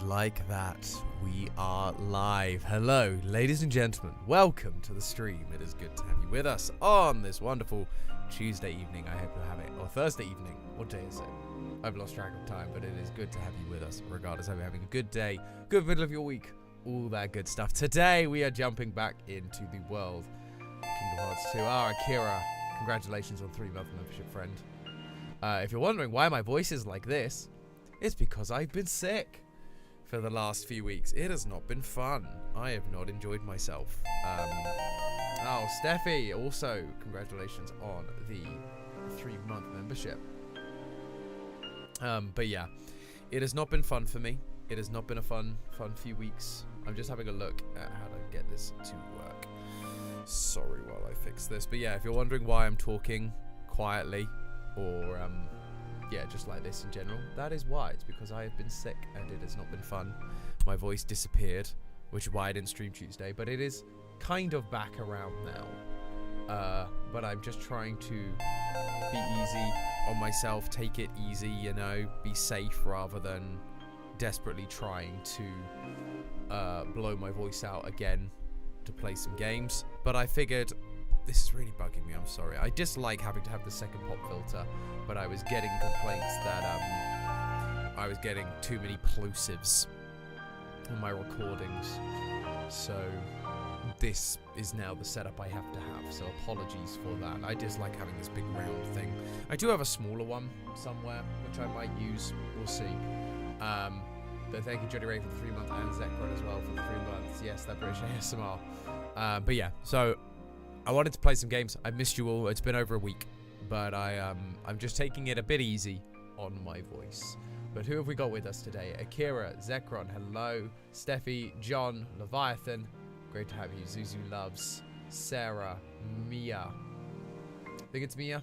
like that, we are live. Hello, ladies and gentlemen. Welcome to the stream. It is good to have you with us on this wonderful Tuesday evening. I hope you're having, or Thursday evening. What day is it? I've lost track of time, but it is good to have you with us, regardless of you having a good day, good middle of your week, all that good stuff. Today, we are jumping back into the world. Kingdom Hearts 2. Akira, congratulations on 3-month membership, friend. If you're wondering why my voice is like this, it's because I've been sick for the last few weeks. It has not been fun. I have not enjoyed myself. Oh, Steffi, also congratulations on the 3-month membership. But yeah, it has not been fun for me. It has not been a fun few weeks. I'm just having a look at how to get this to work. Sorry while I fix this. But yeah, if you're wondering why I'm talking quietly or yeah, just like this in general, that is why. It's because I have been sick and it has not been fun. My voice disappeared, which is why I didn't stream Tuesday, but it is kind of back around now. But I'm just trying to be easy on myself, take it easy, you know, be safe rather than desperately trying to blow my voice out again to play some games. But I figured this is really bugging me, I'm sorry. I dislike having to have the second pop filter, but I was getting complaints that I was getting too many plosives on my recordings. So this is now the setup I have to have, so apologies for that. I dislike having this big round thing. I do have a smaller one somewhere, which I might use, we'll see. But thank you, Jody Ray, for the 3-month, and Zekron as well for the 3 months. Yes, that British ASMR. But yeah, so I wanted to play some games. I missed you all. It's been over a week, but I'm just taking it a bit easy on my voice. But who have we got with us today? Akira, Zekron, hello. Steffi, John, Leviathan, great to have you. Zuzu Loves, Sarah, Mia. I think it's Mia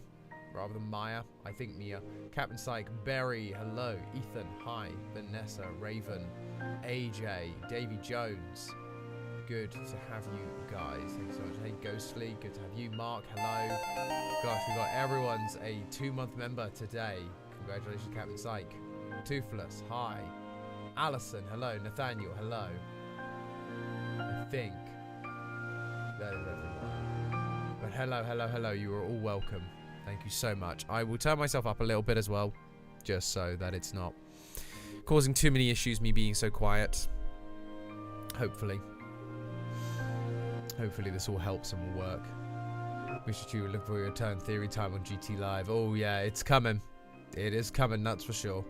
rather than Maya. I think Mia. Captain Psych, Berry, hello. Ethan, hi. Vanessa, Raven, AJ, Davy Jones. Good to have you guys. Thank you so much. Hey, Ghostly, good to have you. Mark, hello. Gosh, we got everyone's a 2-month member today. Congratulations, Captain Psych. Toothless, hi. Allison, hello. Nathaniel, hello. I think that is everyone. But hello. You are all welcome. Thank you so much. I will turn myself up a little bit as well, just so that it's not causing too many issues, me being so quiet. Hopefully this all helps and will work. Wish that you would look for your return theory time on GT Live. Oh yeah, it's coming. It is coming, that's for sure.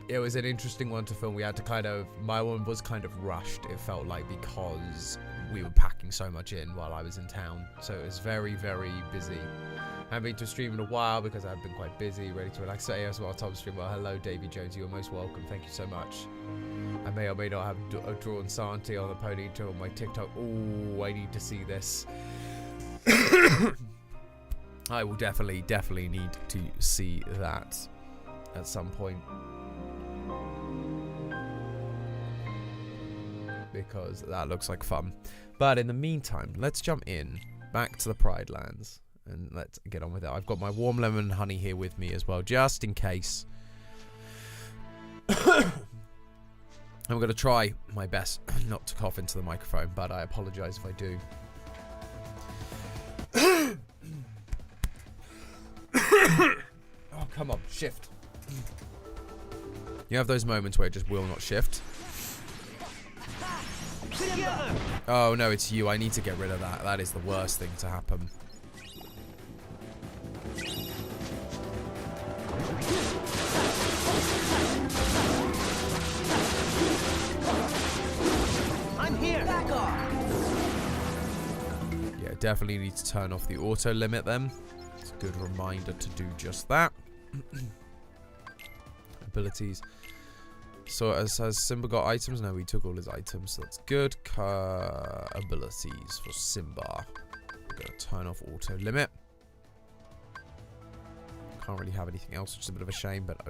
It was an interesting one to film. We had to my one was kind of rushed, it felt like, because we were packing so much in while I was in town. So it was very, very busy. I haven't been to stream in a while because I've been quite busy, ready to relax. So ASMR Tom stream. Well, hello, Davy Jones. You are most welcome. Thank you so much. I may or may not have drawn Santi on the ponytail on my TikTok. Oh, I need to see this. I will definitely need to see that at some point, because that looks like fun. But in the meantime, let's jump in back to the Pride Lands and let's get on with it. I've got my warm lemon honey here with me as well, just in case. I'm going to try my best not to cough into the microphone, but I apologize if I do. Oh, come on, shift. You have those moments where it just will not shift. Oh no, it's you. I need to get rid of that. That is the worst thing to happen. I'm here. Back off. Yeah, definitely need to turn off the auto limit then. It's a good reminder to do just that. Abilities. So has Simba got items? No, we took all his items, so that's good. Abilities for Simba. We're going to turn off auto limit. Can't really have anything else, which is a bit of a shame, but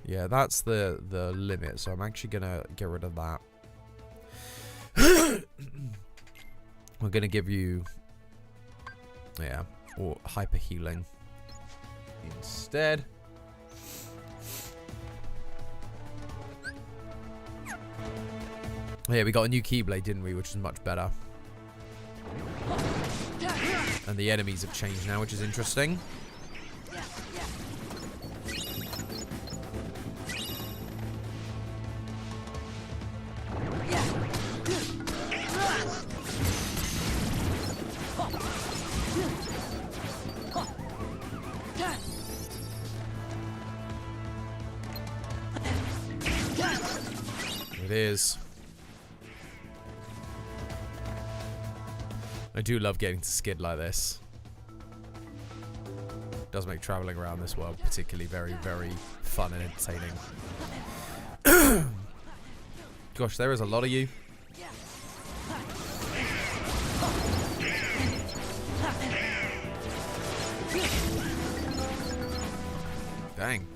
yeah, that's the limit, so I'm actually going to get rid of that. We're going to give you, yeah, or hyper healing instead. Oh, yeah, we got a new Keyblade, didn't we? Which is much better. And the enemies have changed now, which is interesting. It is. I do love getting to skid like this. It does make traveling around this world particularly very, very fun and entertaining. Gosh, there is a lot of you. Dang.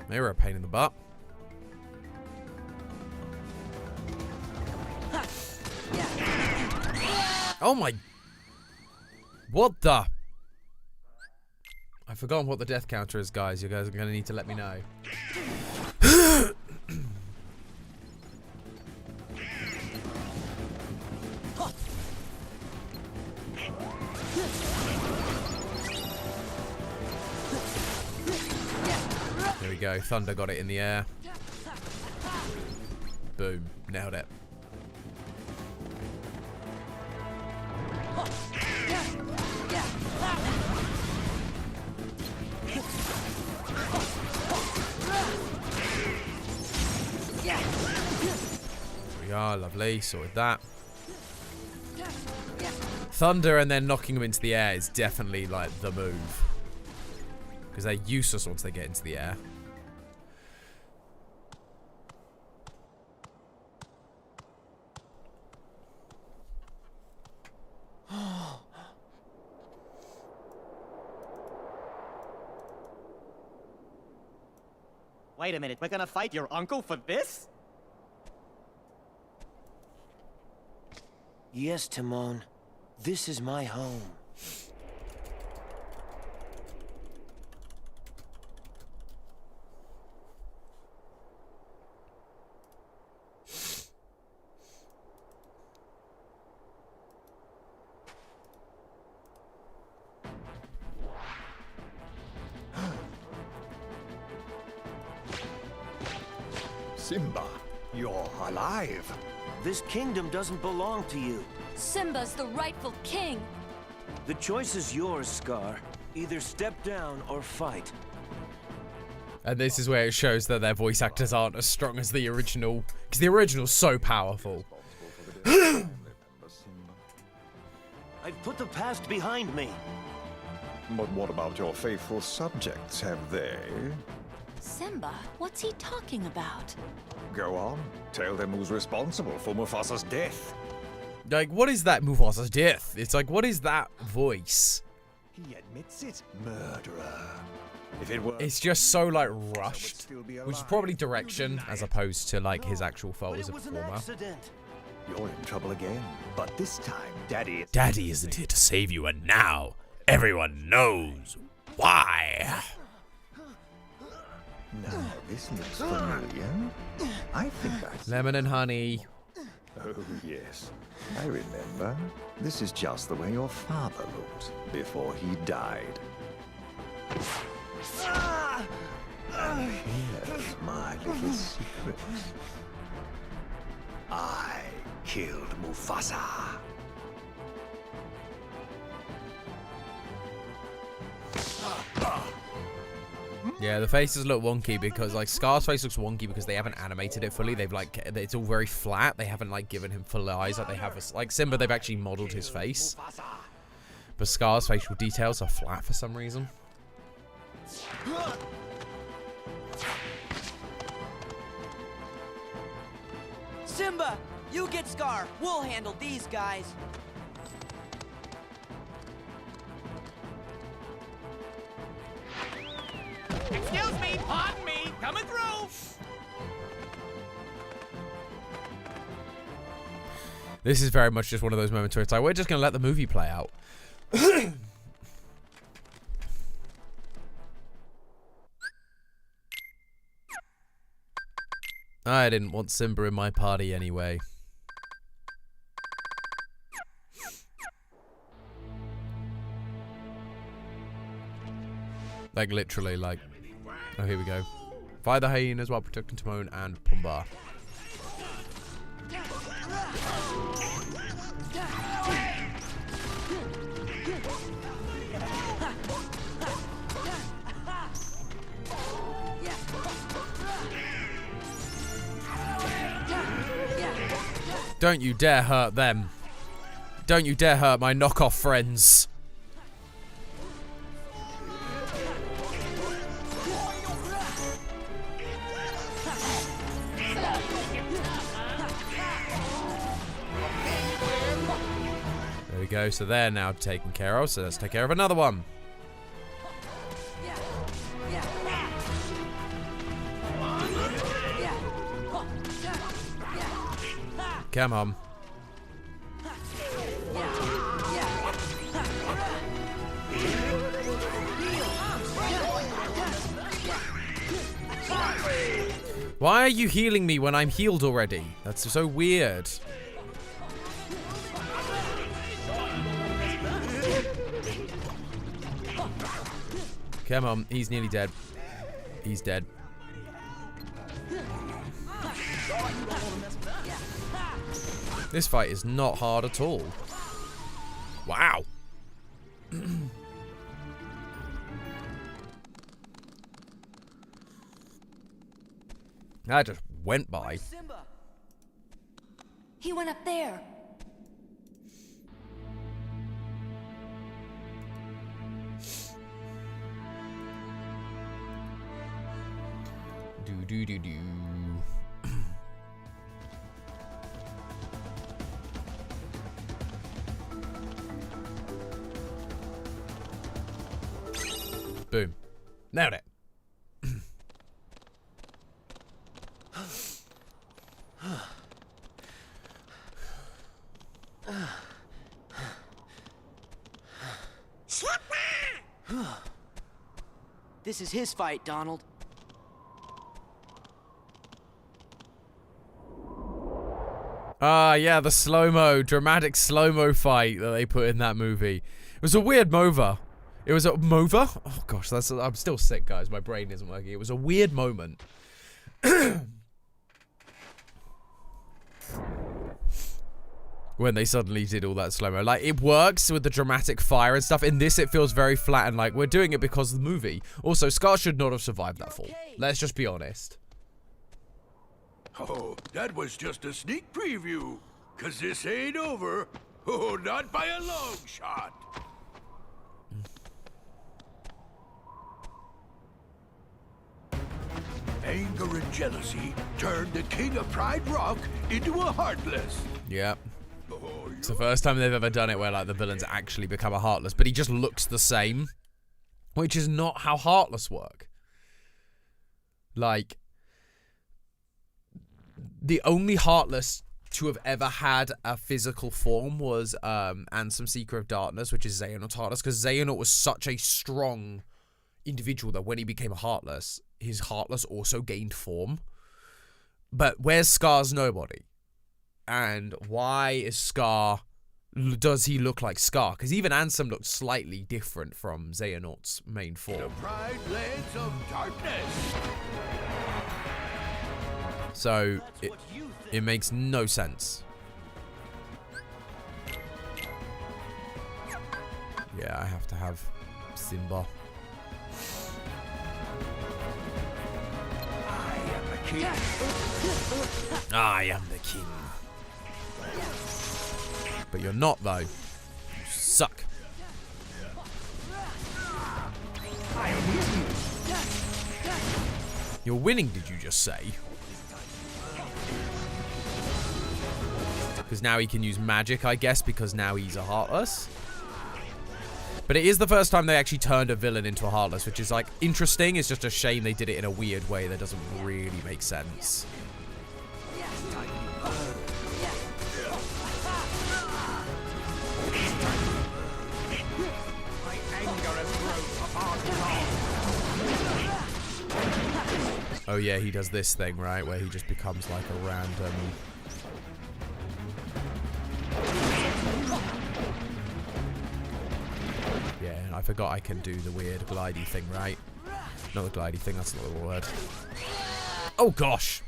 They were a pain in the butt. Oh my... What the... I've forgotten what the death counter is, guys. You guys are going to need to let me know. There we go. Thunder got it in the air. Boom. Nailed it. There we are. Lovely. Sorted that. Thunder and then knocking them into the air is definitely like the move. Because they're useless once they get into the air. Wait a minute, we're gonna fight your uncle for this? Yes, Timon. This is my home. Simba, you're alive. This kingdom doesn't belong to you. Simba's the rightful king. The choice is yours, Scar. Either step down or fight. And this is where it shows that their voice actors aren't as strong as the original. Because the original's so powerful. I've put the past behind me. But what about your faithful subjects? Have they? Simba, what's he talking about? Go on. Tell them who's responsible for Mufasa's death. Like, what is that Mufasa's death? It's like, what is that voice? He admits it. Murderer. If it were... It's just so, like, rushed. Which is probably direction, as opposed to, like, his actual fault as a performer. You're in trouble again. But this time, Daddy... Daddy isn't here to save you, and now everyone knows why. Now, this looks familiar. I think that's... Lemon and honey. Oh, yes. I remember. This is just the way your father looked before he died. Here's my little secret. I killed Mufasa. Yeah, the faces look wonky because, like, Scar's face looks wonky because they haven't animated it fully. They've, like, it's all very flat. They haven't, like, given him full eyes like they have. Like, Simba, they've actually modeled his face. But Scar's facial details are flat for some reason. Simba, you get Scar. We'll handle these guys. Excuse me, pardon me, coming through! This is very much just one of those moments where it's like, we're just going to let the movie play out. I didn't want Simba in my party anyway. Like, literally, like... Oh, here we go. Fight the hyenas while protecting Timon and Pumbaa. Don't you dare hurt them. Don't you dare hurt my knockoff friends. There we go. So they're now taken care of. So let's take care of another one. Come on. Why are you healing me when I'm healed already? That's so weird. Come on, he's nearly dead. He's dead. This fight is not hard at all. Wow. That just went by. He went up there. Do. Boom. Nailed it. This is his fight, Donald. Ah, yeah, the slow-mo, dramatic slow-mo fight that they put in that movie. It was a weird MOVA. It was a MOVA? Oh, gosh, I'm still sick, guys. My brain isn't working. It was a weird moment. When they suddenly did all that slow-mo. Like, it works with the dramatic fire and stuff. In this, it feels very flat and like, we're doing it because of the movie. Also, Scar should not have survived that fall. Let's just be honest. Oh, that was just a sneak preview. 'Cause this ain't over. Oh, not by a long shot. Anger and jealousy turned the king of Pride Rock into a Heartless. Yep. It's the first time they've ever done it where, like, the villains actually become a Heartless, but he just looks the same. Which is not how Heartless work. Like, the only Heartless to have ever had a physical form was Ansem, Seeker of Darkness, which is Xehanort's Heartless, because Xehanort was such a strong individual that when he became a Heartless, his Heartless also gained form. But where's Scar's nobody? And why is Scar... Does he look like Scar? Because even Ansem looked slightly different from Xehanort's main form. The Pride Lands of Darkness. So, it makes no sense. Yeah, I have to have Simba. I am the king. I am the king. But you're not, though. You suck. You're winning, did you just say? Because now he can use magic, I guess, because now he's a Heartless. But it is the first time they actually turned a villain into a Heartless, which is, like, interesting. It's just a shame they did it in a weird way that doesn't really make sense. Oh yeah, he does this thing, right? Where he just becomes like a random... Yeah, I forgot I can do the weird glidey thing, right? Not the glidey thing, that's not the word. Oh gosh!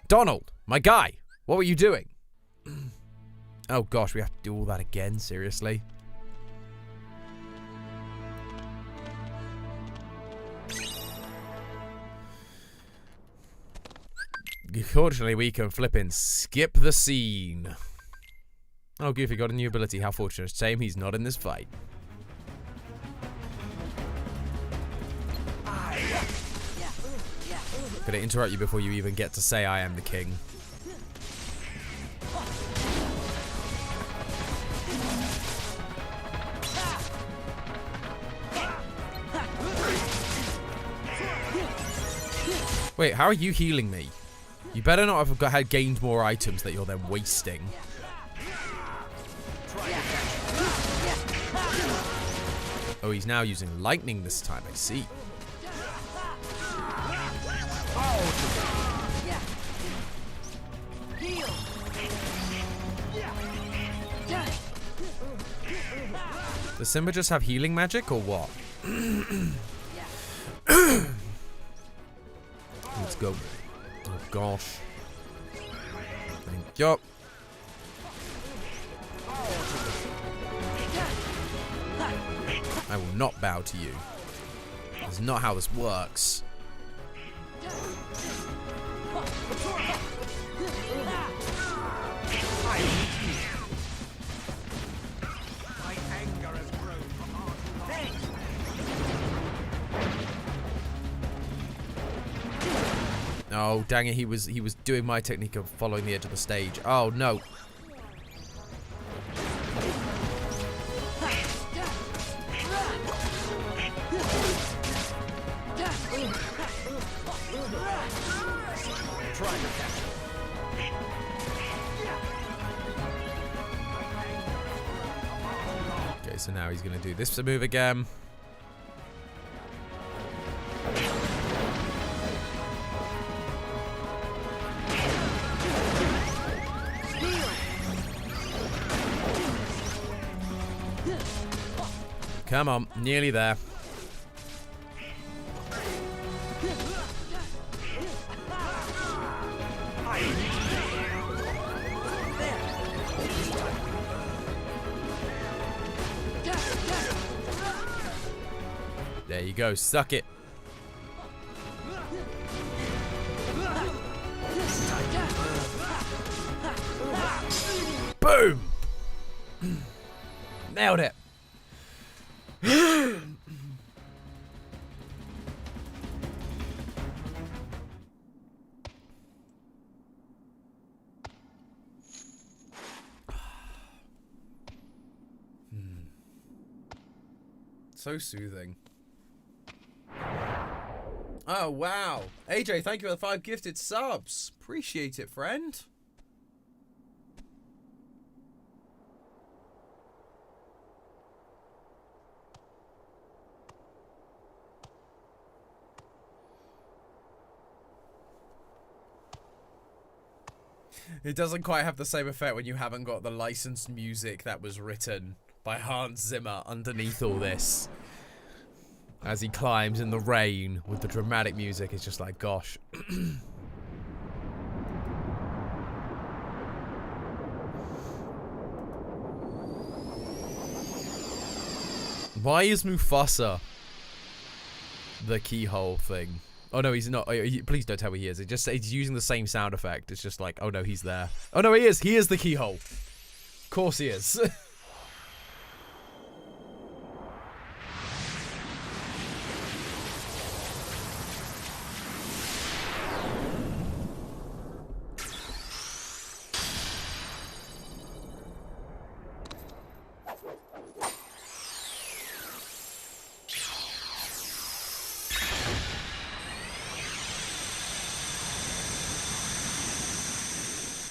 Donald! My guy! What were you doing? Oh gosh, we have to do all that again? Seriously? Fortunately, we can flippin' skip the scene. Oh, Goofy got a new ability. How fortunate. Shame he's not in this fight. Gonna interrupt you before you even get to say I am the king. Wait, how are you healing me? You better not have had gained more items that you're then wasting. Oh, he's now using lightning this time, I see. Does Simba just have healing magic or what? Let's go. Oh gosh. Thank you. I will not bow to you. That's not how this works. Oh, dang it, he was doing my technique of following the edge of the stage. Oh, no. Okay, so now he's going to do this move again. Come on, nearly there. There you go, suck it. Boom! Nailed it. So soothing. Oh, wow. AJ, thank you for the 5 gifted subs. Appreciate it, friend. It doesn't quite have the same effect when you haven't got the licensed music that was written by Hans Zimmer underneath all this. As he climbs in the rain with the dramatic music, it's just like, gosh. Why is Mufasa the keyhole thing? Oh no, he's not. Please don't tell me he is. It just he's using the same sound effect. It's just like, oh no, he's there. Oh no, he is. He is the keyhole. Of course he is.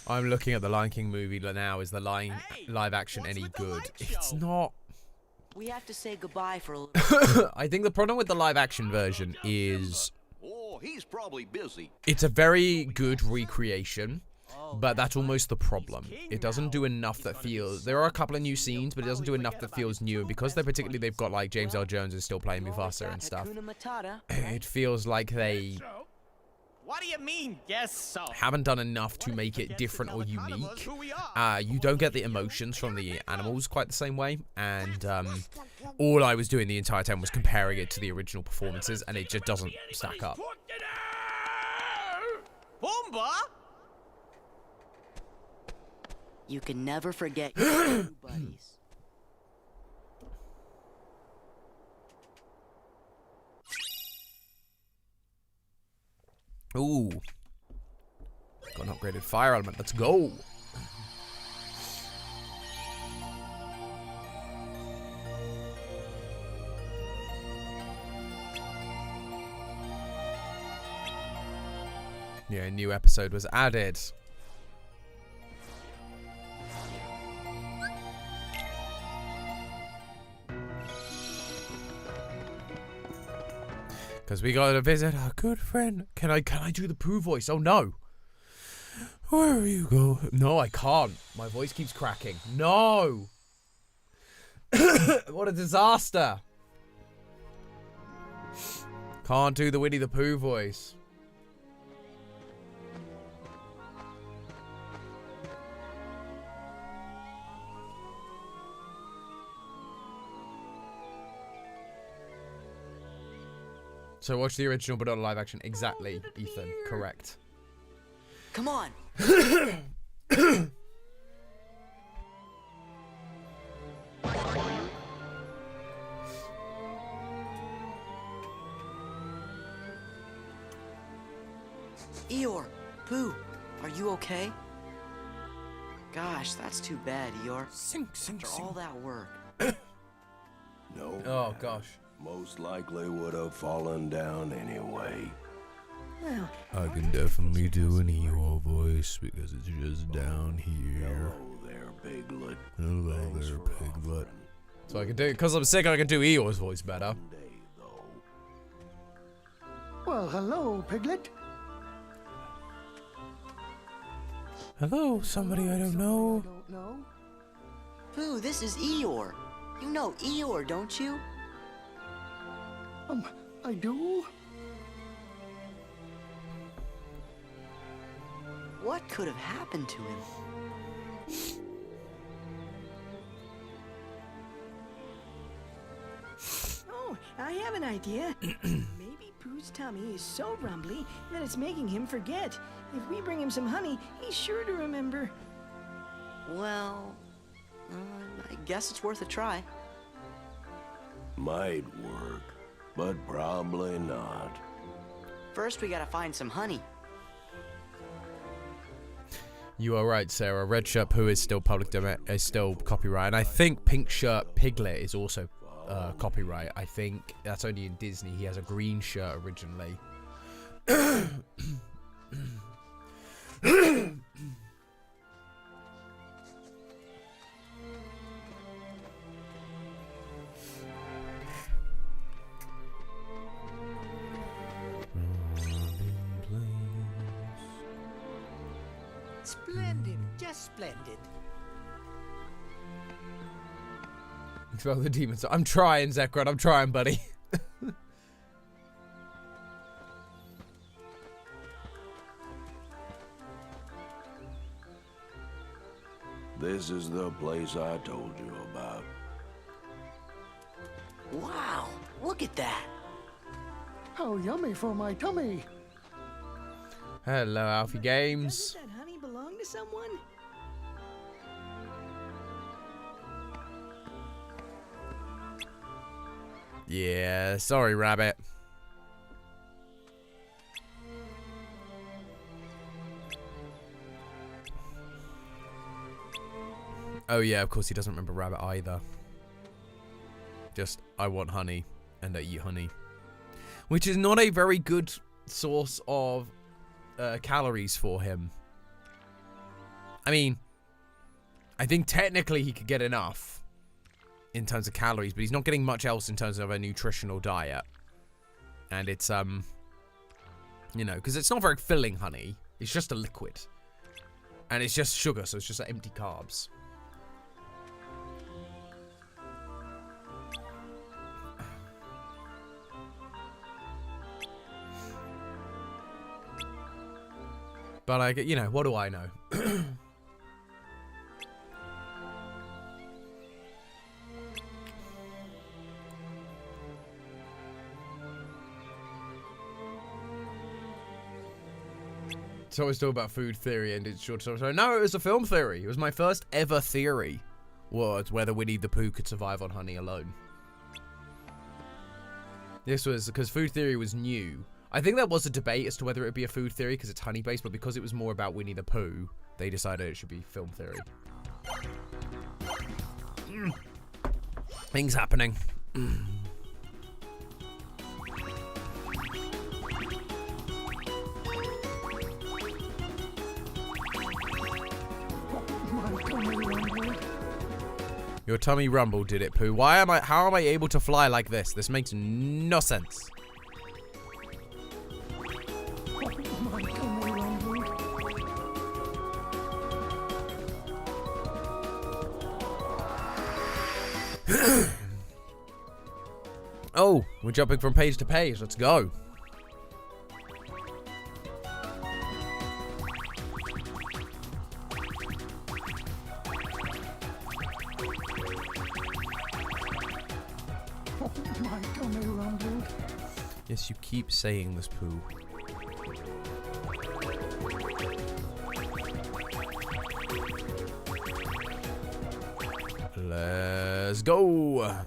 I'm looking at the Lion King movie now. Is the live action any good? It's not. We have to say goodbye for a little. I think the problem with the live action version is he's probably busy. It's a very good recreation, but that's almost the problem. It doesn't do enough that feels... There are a couple of new scenes, but it doesn't do enough that feels new. And because they've got like James L. Jones is still playing Mufasa and stuff, it feels like they What do you mean, yes, so? haven't done enough to make it different or unique. You don't get the emotions from the animals quite the same way, and all I was doing the entire time was comparing it to the original performances, and it just doesn't stack up. Pumbaa? You can never forget your two buddies. Ooh. Got an upgraded fire element. Let's go. Yeah, a new episode was added. Because we got to visit our good friend. Can I do the Pooh voice? Oh no. Where you go? No, I can't. My voice keeps cracking. No. What a disaster. Can't do the Winnie the Pooh voice. So watch the original but not live action. Exactly, Ethan. Correct. Come on. Eeyore, Pooh, are you okay? Gosh, that's too bad, Eeyore. Sing, sing, After sing. all that work. No. Oh gosh. Most likely would have fallen down anyway. Well, I can definitely do an Eeyore voice because it's just down here. Hello there, Piglet. Hello Thanks there, for Piglet. offering. So I can do, because I'm sick, I can do Eeyore's voice better. Someday, though. well, hello, Piglet. Hello, somebody I don't know. I don't know. Pooh, this is Eeyore. You know Eeyore, don't you? I do? What could have happened to him? Oh, I have an idea. Maybe Pooh's tummy is so rumbly that it's making him forget. If we bring him some honey, he's sure to remember. Well, I guess it's worth a try. Might work, but probably not. First, we gotta find some honey. You are right, Sarah. Red Shirt Pooh is still public domain, is still copyright, and I think Pink Shirt Piglet is also copyright. I think that's only in Disney. He has a green shirt originally. Splendid, just splendid. Throw the demons. I'm trying, Zekrat. I'm trying, buddy. This is the place I told you about. Wow, look at that. How yummy for my tummy. Hello, Alfie Games. Doesn't that honey belong to someone? Yeah, sorry, Rabbit. Oh yeah, of course he doesn't remember Rabbit either. Just, I want honey, and I eat honey. Which is not a very good source of calories for him. I mean, I think technically he could get enough in terms of calories, but he's not getting much else in terms of a nutritional diet. And it's, You know, because it's not very filling honey. It's just a liquid. And it's just sugar, so it's just like empty carbs. But I get, you know, what do I know? It's always talk about food theory and it's short story. No, it was a film theory. It was my first ever theory. Was whether Winnie the Pooh could survive on honey alone. This was because food theory was new. I think there was a debate as to whether it would be a food theory because it's honey based, but because it was more about Winnie the Pooh, they decided it should be film theory. Things happening. Your tummy rumbled, did it, Pooh? How am I able to fly like this? This makes no sense. Oh, we're jumping from page to page. Let's go. My tummy rumbled. Yes, you keep saying this, Pooh. Let's go.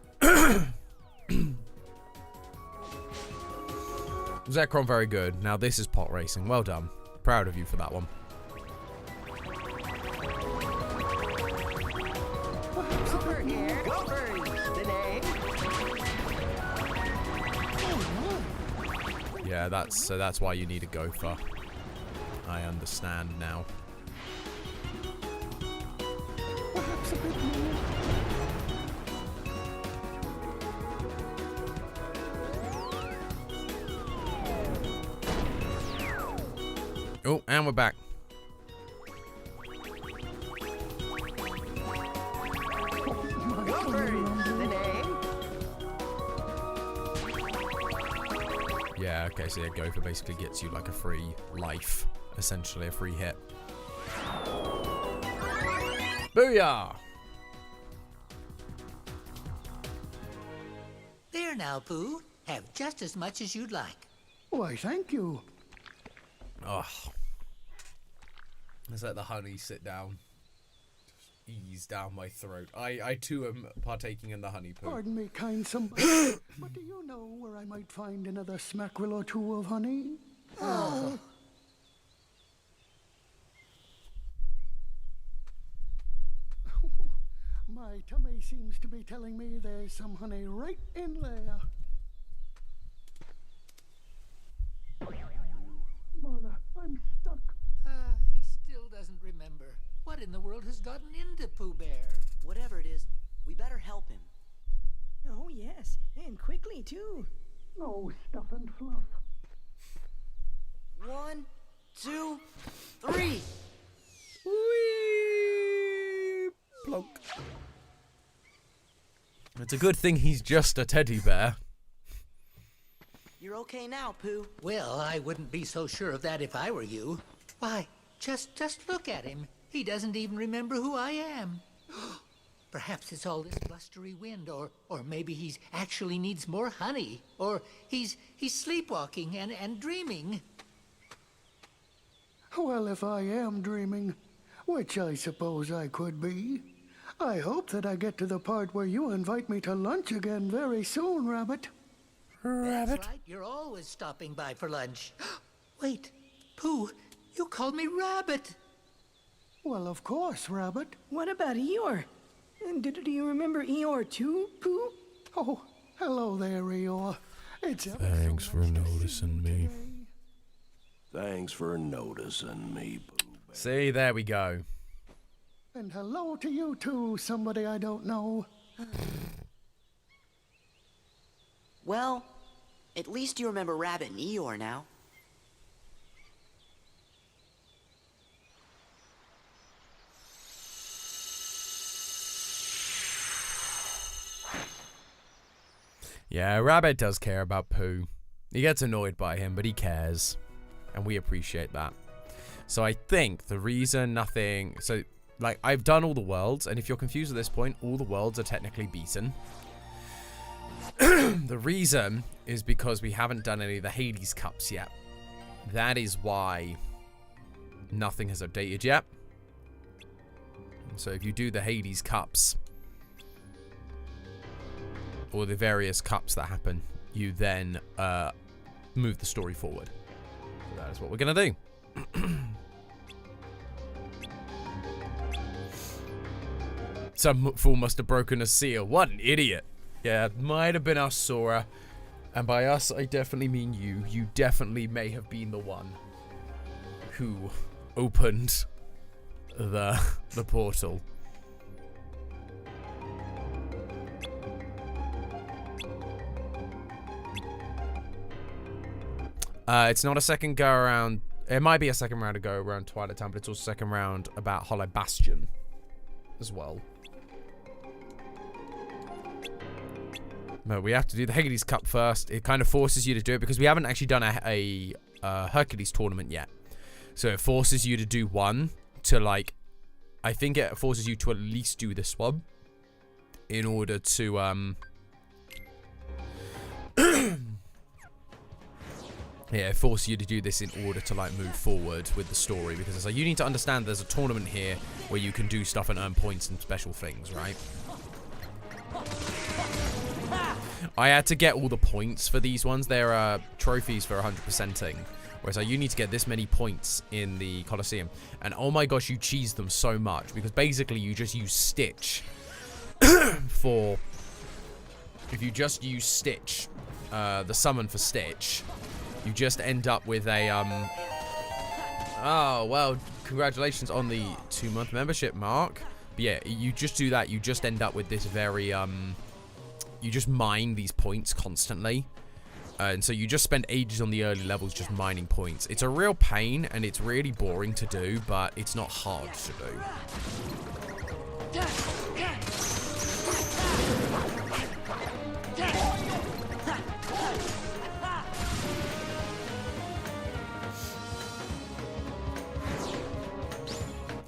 Zekrom, very good. Now this is pot racing. Well done. Proud of you for that one. Gopher here. Gopher is the name. Yeah, that's why you need a gopher. I understand now. Perhaps a bit more. Oh, and we're back. Gopher is the name. Yeah, okay, so yeah, gopher basically gets you like a free life. Essentially a free hit. Booyah! There now, Pooh. Have just as much as you'd like. Why, thank you. Oh. Let's let the honey sit down. Just ease down my throat. I too am partaking in the honey, Pooh. Pardon me, kind somebody, but do you know where I might find another smackerel or two of honey? Oh. My tummy seems to be telling me there's some honey right in there. Mother, I'm stuck. He still doesn't remember. What in the world has gotten into Pooh Bear? Whatever it is, we better help him. Oh, yes, and quickly, too. No stuff and fluff. 1, 2, 3. Whee! Plonk. It's a good thing he's just a teddy bear. You're okay now, Pooh. Well, I wouldn't be so sure of that if I were you. Why, just look at him. He doesn't even remember who I am. Perhaps it's all this blustery wind, or maybe he's actually needs more honey, or he's sleepwalking and dreaming. Well, if I am dreaming, which I suppose I could be, I hope that I get to the part where you invite me to lunch again very soon, Rabbit. That's right, you're always stopping by for lunch. Wait, Pooh, you called me Rabbit. Well, of course, Rabbit. What about Eeyore? And do you remember Eeyore too, Pooh? Oh, hello there, Eeyore. It's ever Thanks so for much to see noticing you me. today. Thanks for noticing me, Pooh. See, there we go. And hello to you too, somebody I don't know. Well, at least you remember Rabbit and Eeyore now. Yeah, Rabbit does care about Pooh. He gets annoyed by him, but he cares. And we appreciate that. So I think the reason nothing... So, like, I've done all the worlds, and if you're confused at this point, all the worlds are technically beaten. The reason is because we haven't done any of the Hades Cups yet. That is why nothing has updated yet. So if you do the Hades Cups, or the various cups that happen, you then move the story forward. So that is what we're going to do. Some fool must have broken a seal. What an idiot. Yeah, it might have been us, Sora. And by us, I definitely mean you. You definitely may have been the one who opened the portal. It's not a second go around. It might be a second round to go around Twilight Town, but it's also a second round about Hollow Bastion as well. No, we have to do the Hades Cup first. It kind of forces you to do it because we haven't actually done a Hercules tournament yet. So it forces you to do one to, like, I think it forces you to at least do this one in order to yeah, it forces you to do this in order to, like, move forward with the story, because it's like, you need to understand there's a tournament here where you can do stuff and earn points and special things, right? I had to get all the points for these ones. There are trophies for 100%ing. Whereas you need to get this many points in the Colosseum. And oh my gosh, you cheese them so much. Because basically you just use Stitch for... If you just use Stitch, the summon for Stitch, you just end up with a... Oh, well, congratulations on the 2-month membership, Mark. But yeah, you just do that. You just end up with this very... You just mine these points constantly. And so you just spend ages on the early levels just mining points. It's a real pain, and it's really boring to do, but it's not hard to do.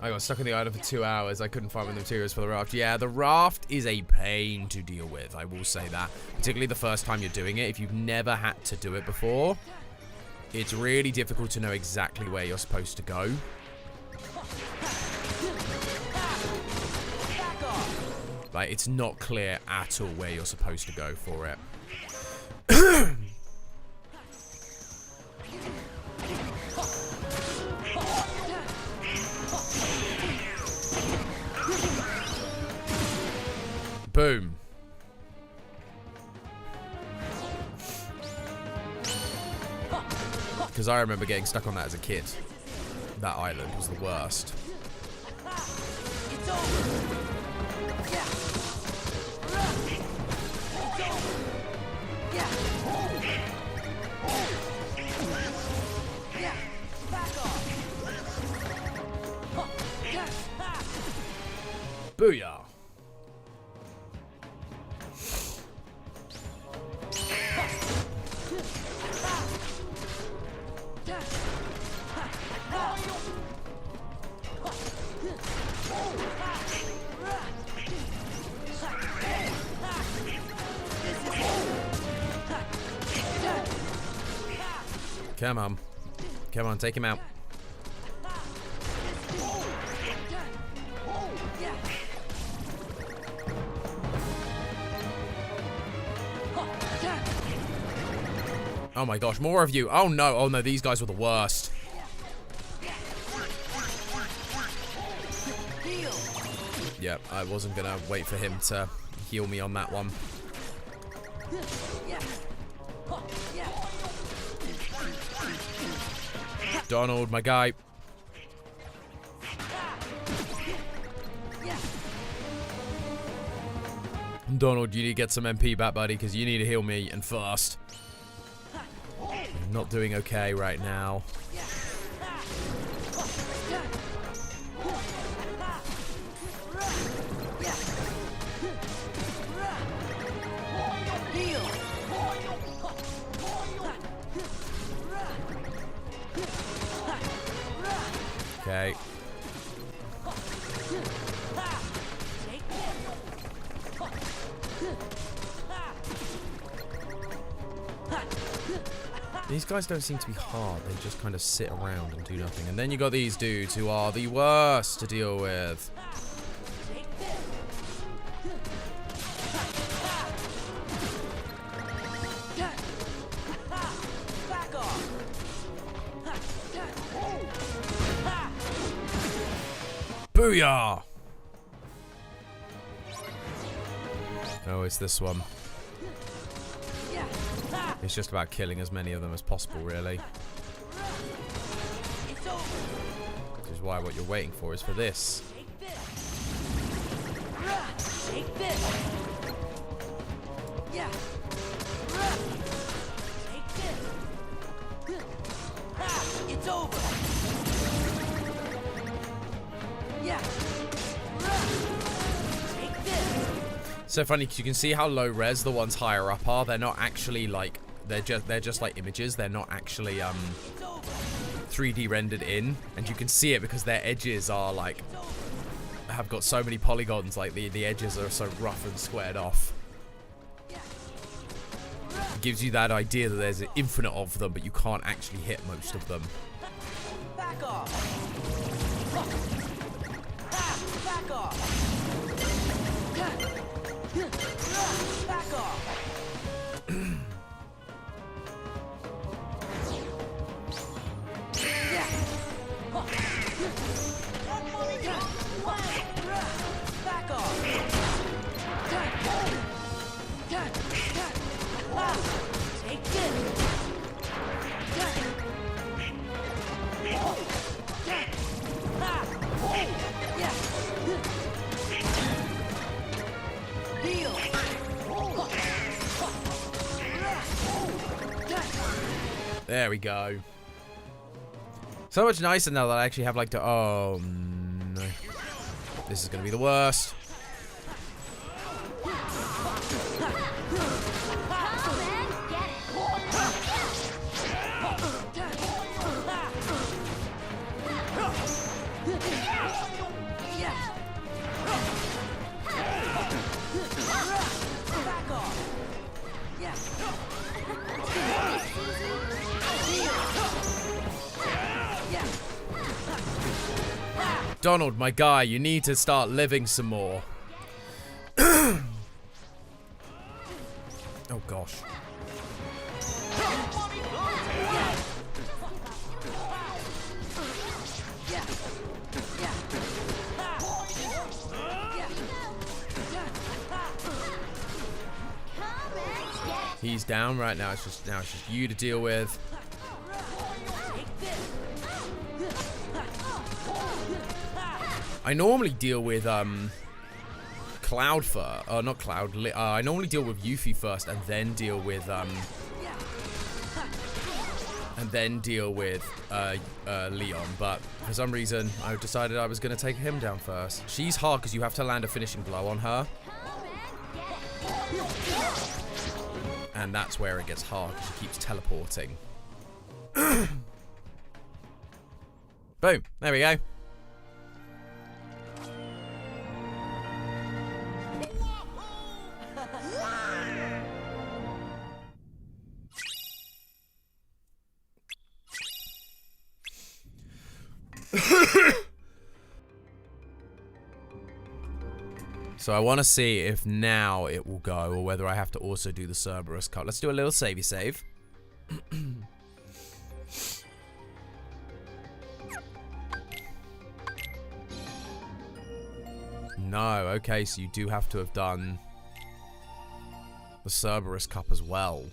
I got stuck in the island for 2 hours. I couldn't find the materials for the raft. Yeah, the raft is a pain to deal with. I will say that. Particularly the first time you're doing it. If you've never had to do it before, it's really difficult to know exactly where you're supposed to go. Like, it's not clear at all where you're supposed to go for it. Boom. Because I remember getting stuck on that as a kid. That island was the worst. It's over. Yeah. Yeah. Yeah. Back off. Booyah. Come on. Come on, take him out. Oh my gosh, more of you. Oh no, oh no, these guys were the worst. Yep, I wasn't gonna wait for him to heal me on that one. Donald, my guy. Donald, you need to get some MP back, buddy, because you need to heal me, and fast. I'm not doing okay right now. These guys don't seem to be hard. They just kind of sit around and do nothing. And then you got these dudes who are the worst to deal with. Booyah! Oh, it's this one. It's just about killing as many of them as possible, really. Which is why what you're waiting for is for this. Take this. Yeah. Take this. It's over. Yeah. Take this. So funny because you can see how low res the ones higher up are. They're not actually like they're just like images. They're not actually 3D rendered in, and you can see it because their edges are like have got so many polygons. Like the edges are so rough and squared off. It gives you that idea that there's an infinite of them, but you can't actually hit most of them. Back off. Back off. Back off. Back off. Take this. There we go. So much nicer now that I actually have like to. Oh no. This is gonna be the worst. Donald, my guy, you need to start living some more. Oh gosh. He's down right now. It's just you to deal with. I normally deal with Cloud first, not Cloud. I normally deal with Yuffie first, and then deal with Leon. But for some reason, I decided I was going to take him down first. She's hard because you have to land a finishing blow on her, and that's where it gets hard because she keeps teleporting. Boom! There we go. So I want to see if now it will go, or whether I have to also do the Cerberus cut. Let's do a little savey save. No, okay, so you do have to have done the Cerberus Cup as well.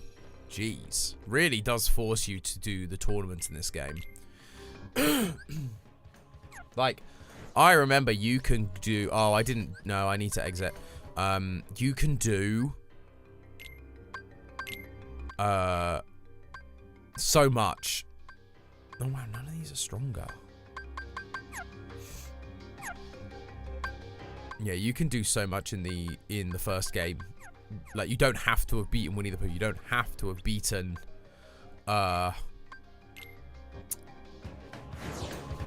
Jeez. Really does force you to do the tournaments in this game. Like, I remember you can do... Oh, I didn't... No, I need to exit. You can do... so much. Oh, wow, none of these are stronger. Yeah, you can do so much in the first game. Like, you don't have to have beaten Winnie the Pooh. You don't have to have beaten...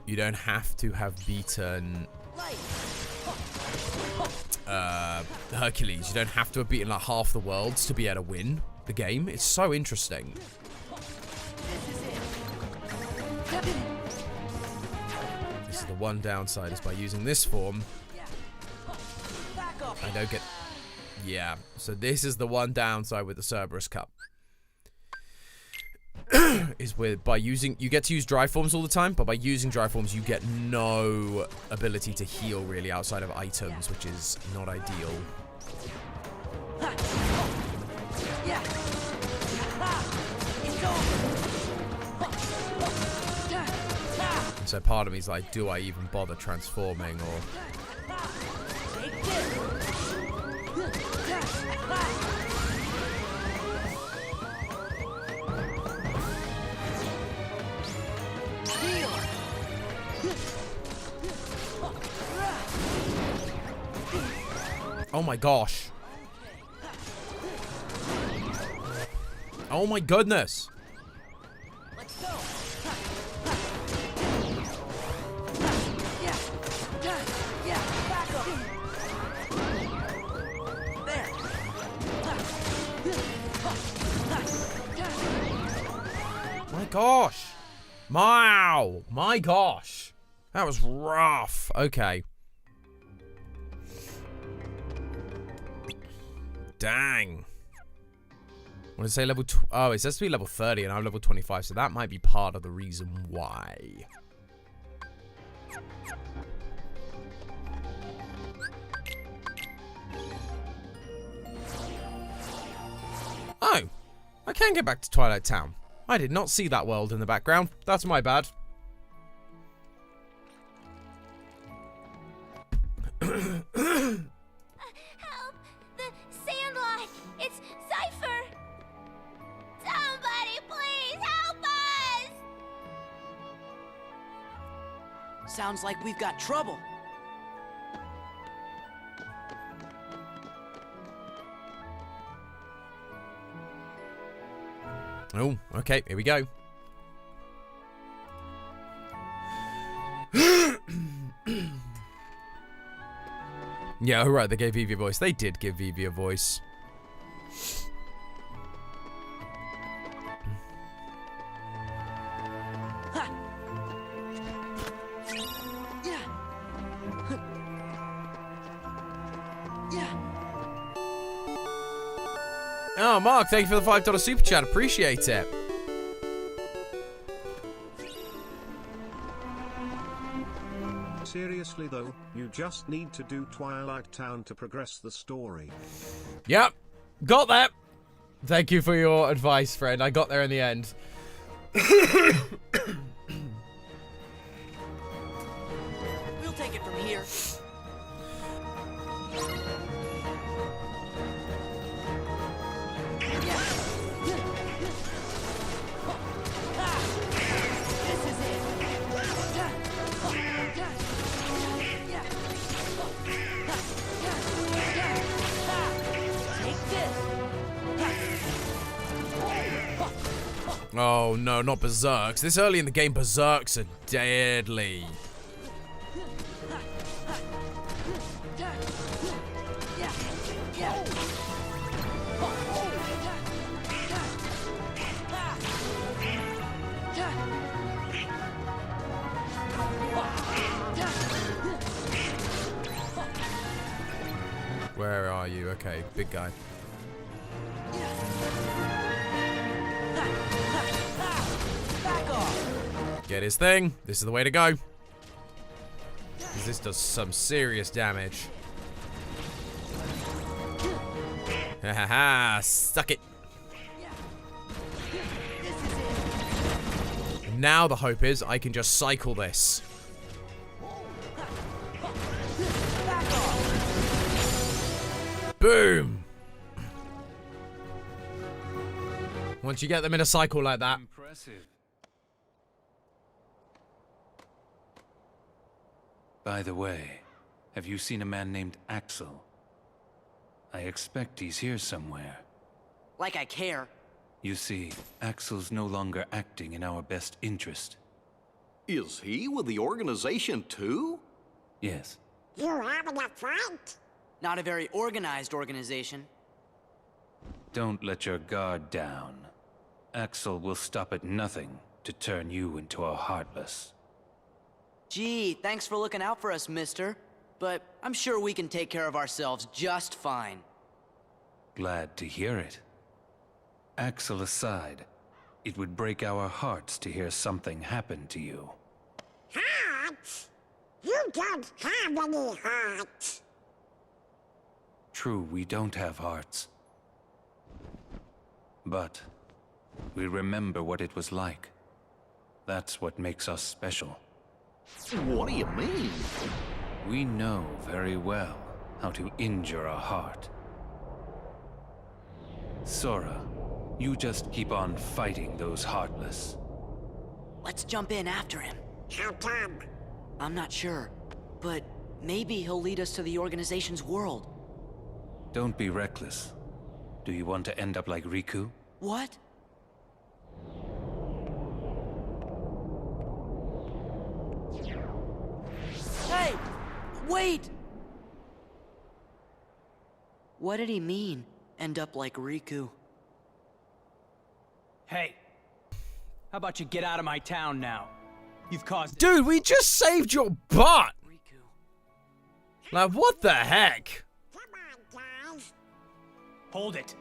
You don't have to have beaten Hercules. You don't have to have beaten like half the worlds to be able to win the game. It's so interesting. This is the one downside, is by using this form, I don't get... Yeah, so this is the one downside with the Cerberus Cup. Is with, by using... You get to use dry forms all the time, but by using dry forms, you get no ability to heal, really, outside of items, which is not ideal. And so part of me is like, do I even bother transforming, or... Oh my gosh. Oh my goodness. Let's go. Back up. There. My gosh. Wow. My gosh. That was rough. Okay. Dang. What did it say? Level... Oh, it says to be level 30 and I'm level 25, so that might be part of the reason why. Oh. I can get back to Twilight Town. I did not see that world in the background. That's my bad. Help! The Sandlot! It's Cypher! Somebody please help us! Sounds like we've got trouble. Oh, okay, here we go. Yeah, alright, they gave Vivi a voice. They did give Vivi a voice. Oh, Mark, thank you for the $5 super chat. Appreciate it. Seriously though, you just need to do Twilight Town to progress the story. Yep, got that. Thank you for your advice, friend. I got there in the end. We'll take it from here. Oh no, not berserks. This early in the game, berserks are deadly. Where are you? Okay, big guy. Get his thing. This is the way to go. 'Cause this does some serious damage. Ha ha ha! Suck it. Now the hope is I can just cycle this. Boom! Once you get them in a cycle like that. Impressive. By the way, have you seen a man named Axel? I expect he's here somewhere. Like I care. You see, Axel's no longer acting in our best interest. Is he with the organization too? Yes. You're having a fight? Not a very organized organization. Don't let your guard down. Axel will stop at nothing to turn you into a Heartless. Gee, thanks for looking out for us, mister. But I'm sure we can take care of ourselves just fine. Glad to hear it. Axel aside, it would break our hearts to hear something happen to you. Hearts? You don't have any hearts. True, we don't have hearts. But we remember what it was like. That's what makes us special. What do you mean? We know very well how to injure a heart. Sora, you just keep on fighting those Heartless. Let's jump in after him. How come? I'm not sure, but maybe he'll lead us to the organization's world. Don't be reckless. Do you want to end up like Riku? What? Hey! Wait! What did he mean, end up like Riku? Hey, how about you get out of my town now? You've caused... Dude, we just saved your butt! Like, what the heck? Hold it.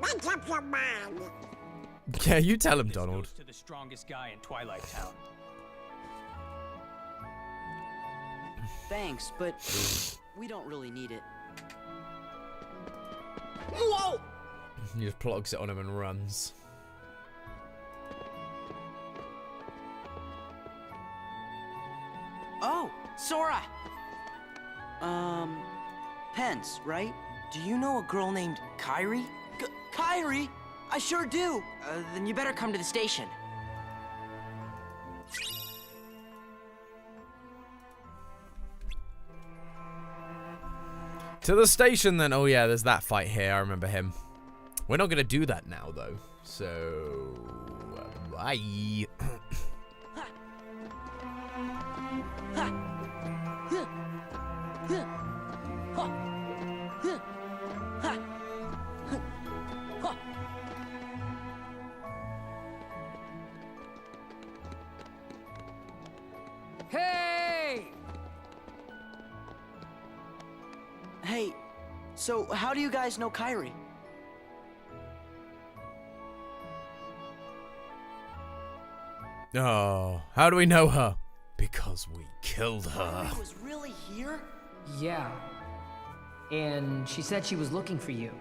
Make up your mind. Yeah, you tell him, Donald. Goes to the strongest guy in Twilight Town. Thanks, but we don't really need it. Whoa! He just plugs it on him and runs. Oh, Sora! Pence, right? Do you know a girl named Kairi? Kairi? I sure do! Then you better come to the station. To the station then. Oh yeah, there's that fight here. I remember him. We're not gonna do that now though. So bye. Hey! Hey, so how do you guys know Kairi? Oh, how do we know her? Because we killed her. Kairi was really here? Yeah. And she said she was looking for you.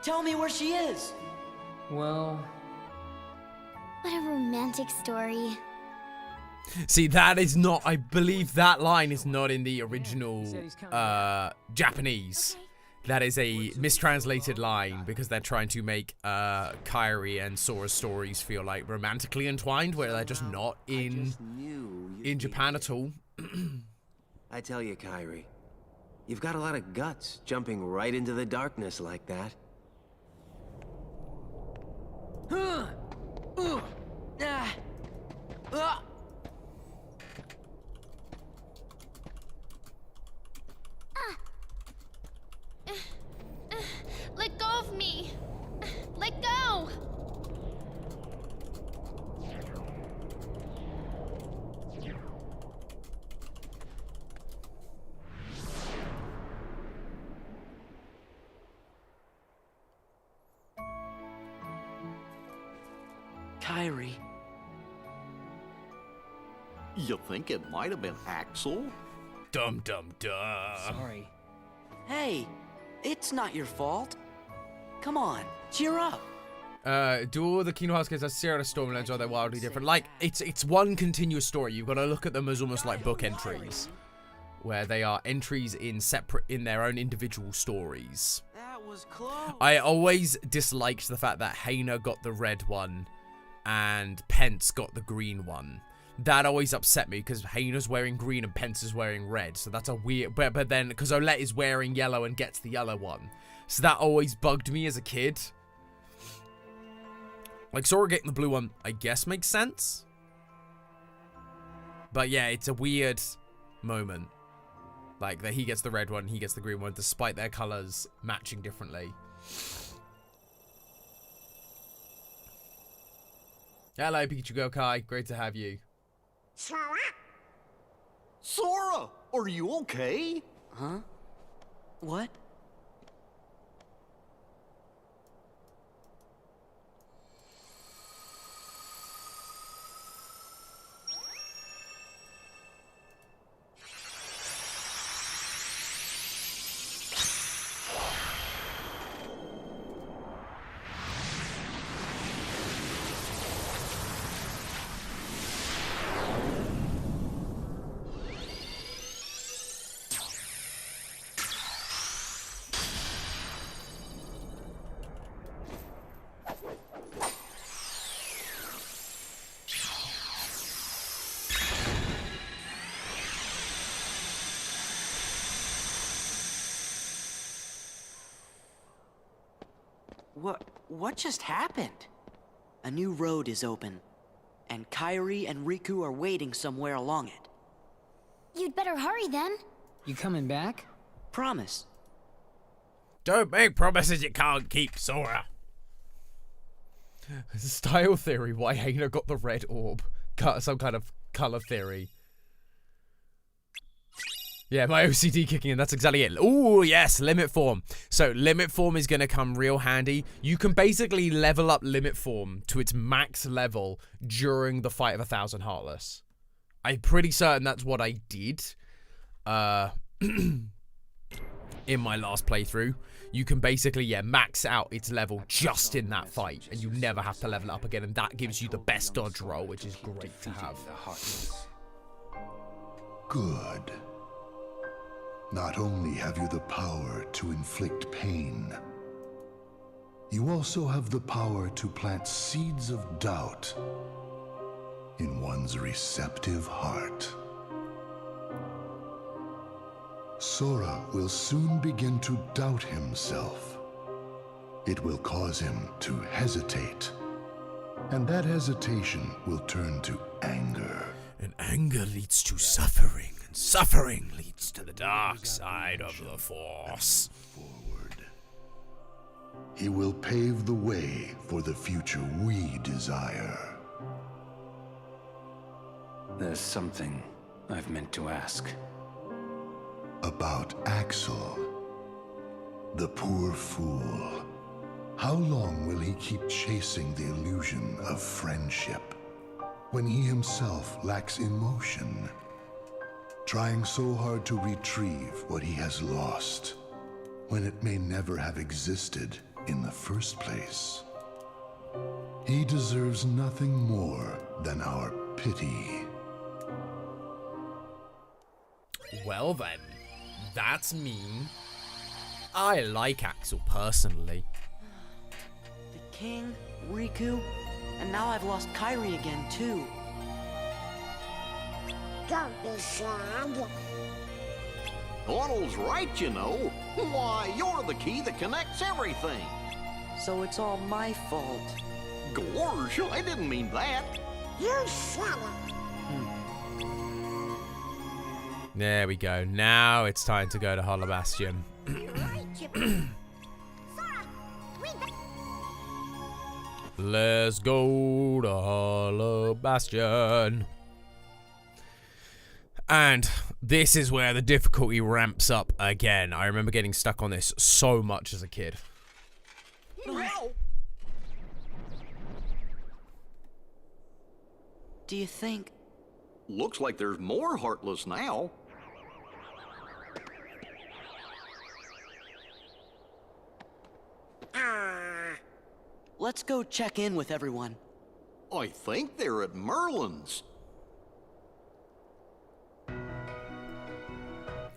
Tell me where she is! Well... What a romantic story. See, that is not, I believe that line is not in the original Japanese. That is a mistranslated line because they're trying to make Kairi and Sora's stories feel like romantically entwined, where they're just not in Japan at all. I tell you, Kairi, you've got a lot of guts jumping right into the darkness like that. Let go of me! Let go! Kairi. You think it might have been Axel? Dum dum dum. Sorry. Hey, it's not your fault. Come on, cheer up. Do all the Kingdom Hearts games as Sierra Stormlands, or are they wildly different? Like, it's one continuous story. You've got to look at them as almost like book entries, where they are entries in their own individual stories. That was close. I always disliked the fact that Hayner got the red one and Pence got the green one. That always upset me because Hayner's wearing green and Pence is wearing red. So that's a weird... But then, because Olette is wearing yellow and gets the yellow one. So that always bugged me as a kid. Like, Sora getting the blue one, I guess, makes sense. But yeah, it's a weird moment. Like, that he gets the red one, he gets the green one, despite their colors matching differently. Hello, Pikachu Girl Kai. Great to have you. Sora? Sora, are you okay? Huh? What? What just happened? A new road is open, and Kairi and Riku are waiting somewhere along it. You'd better hurry then. You coming back? Promise. Don't make promises you can't keep, Sora. Style theory, why Hana got the red orb. Some kind of color theory. Yeah, my OCD kicking in, that's exactly it. Oh, yes, limit form. So, limit form is going to come real handy. You can basically level up limit form to its max level during the fight of 1,000 Heartless. I'm pretty certain that's what I did in my last playthrough. You can basically, yeah, max out its level just in that fight, and you never have to level it up again, and that gives you the best dodge roll, which is great to have. Good. Not only have you the power to inflict pain, you also have the power to plant seeds of doubt in one's receptive heart. Sora will soon begin to doubt himself. It will cause him to hesitate, and that hesitation will turn to anger. And anger leads to suffering, and suffering leads to the dark side of the Force. Forward. He will pave the way for the future we desire. There's something I've meant to ask. About Axel, the poor fool. How long will he keep chasing the illusion of friendship when he himself lacks emotion, trying so hard to retrieve what he has lost when it may never have existed in the first place? He deserves nothing more than our pity. Well then, that's mean. I like Axel personally. The king, Riku, and now I've lost Kairi again too. Don't be sad. Donald's right, you know. Why, you're the key that connects everything. So it's all my fault. Gorge, I didn't mean that. You said it. There we go. Now it's time to go to Hollow Bastion. Let's go to Hollow Bastion. And this is where the difficulty ramps up again. I remember getting stuck on this so much as a kid. Do you think? Looks like there's more Heartless now. Let's go check in with everyone. I think they're at Merlin's.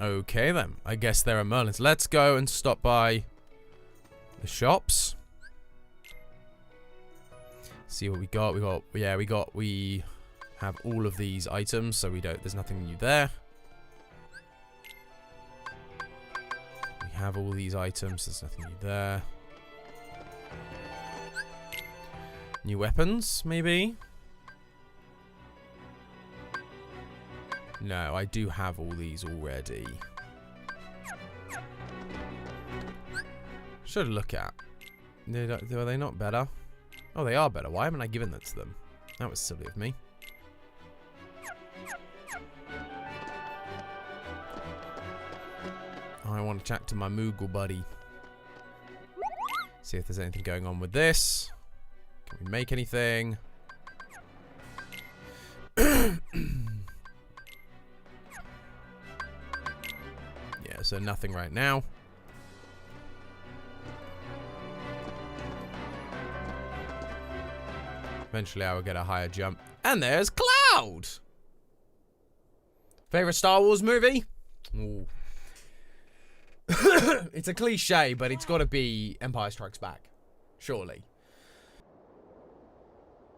Okay then, I guess there are Merlins. Let's go and stop by the shops. See what we got. We have all of these items, so there's nothing new there. We have all these items, there's nothing new there. New weapons, maybe? No, I do have all these already. Should look at. Were they not better? Oh, they are better. Why haven't I given that to them? That was silly of me. I want to chat to my Moogle buddy. See if there's anything going on with this. Can we make anything? Yeah, so nothing right now. Eventually I will get a higher jump. And there's Cloud! Favorite Star Wars movie? Ooh. It's a cliche, but it's got to be Empire Strikes Back. Surely.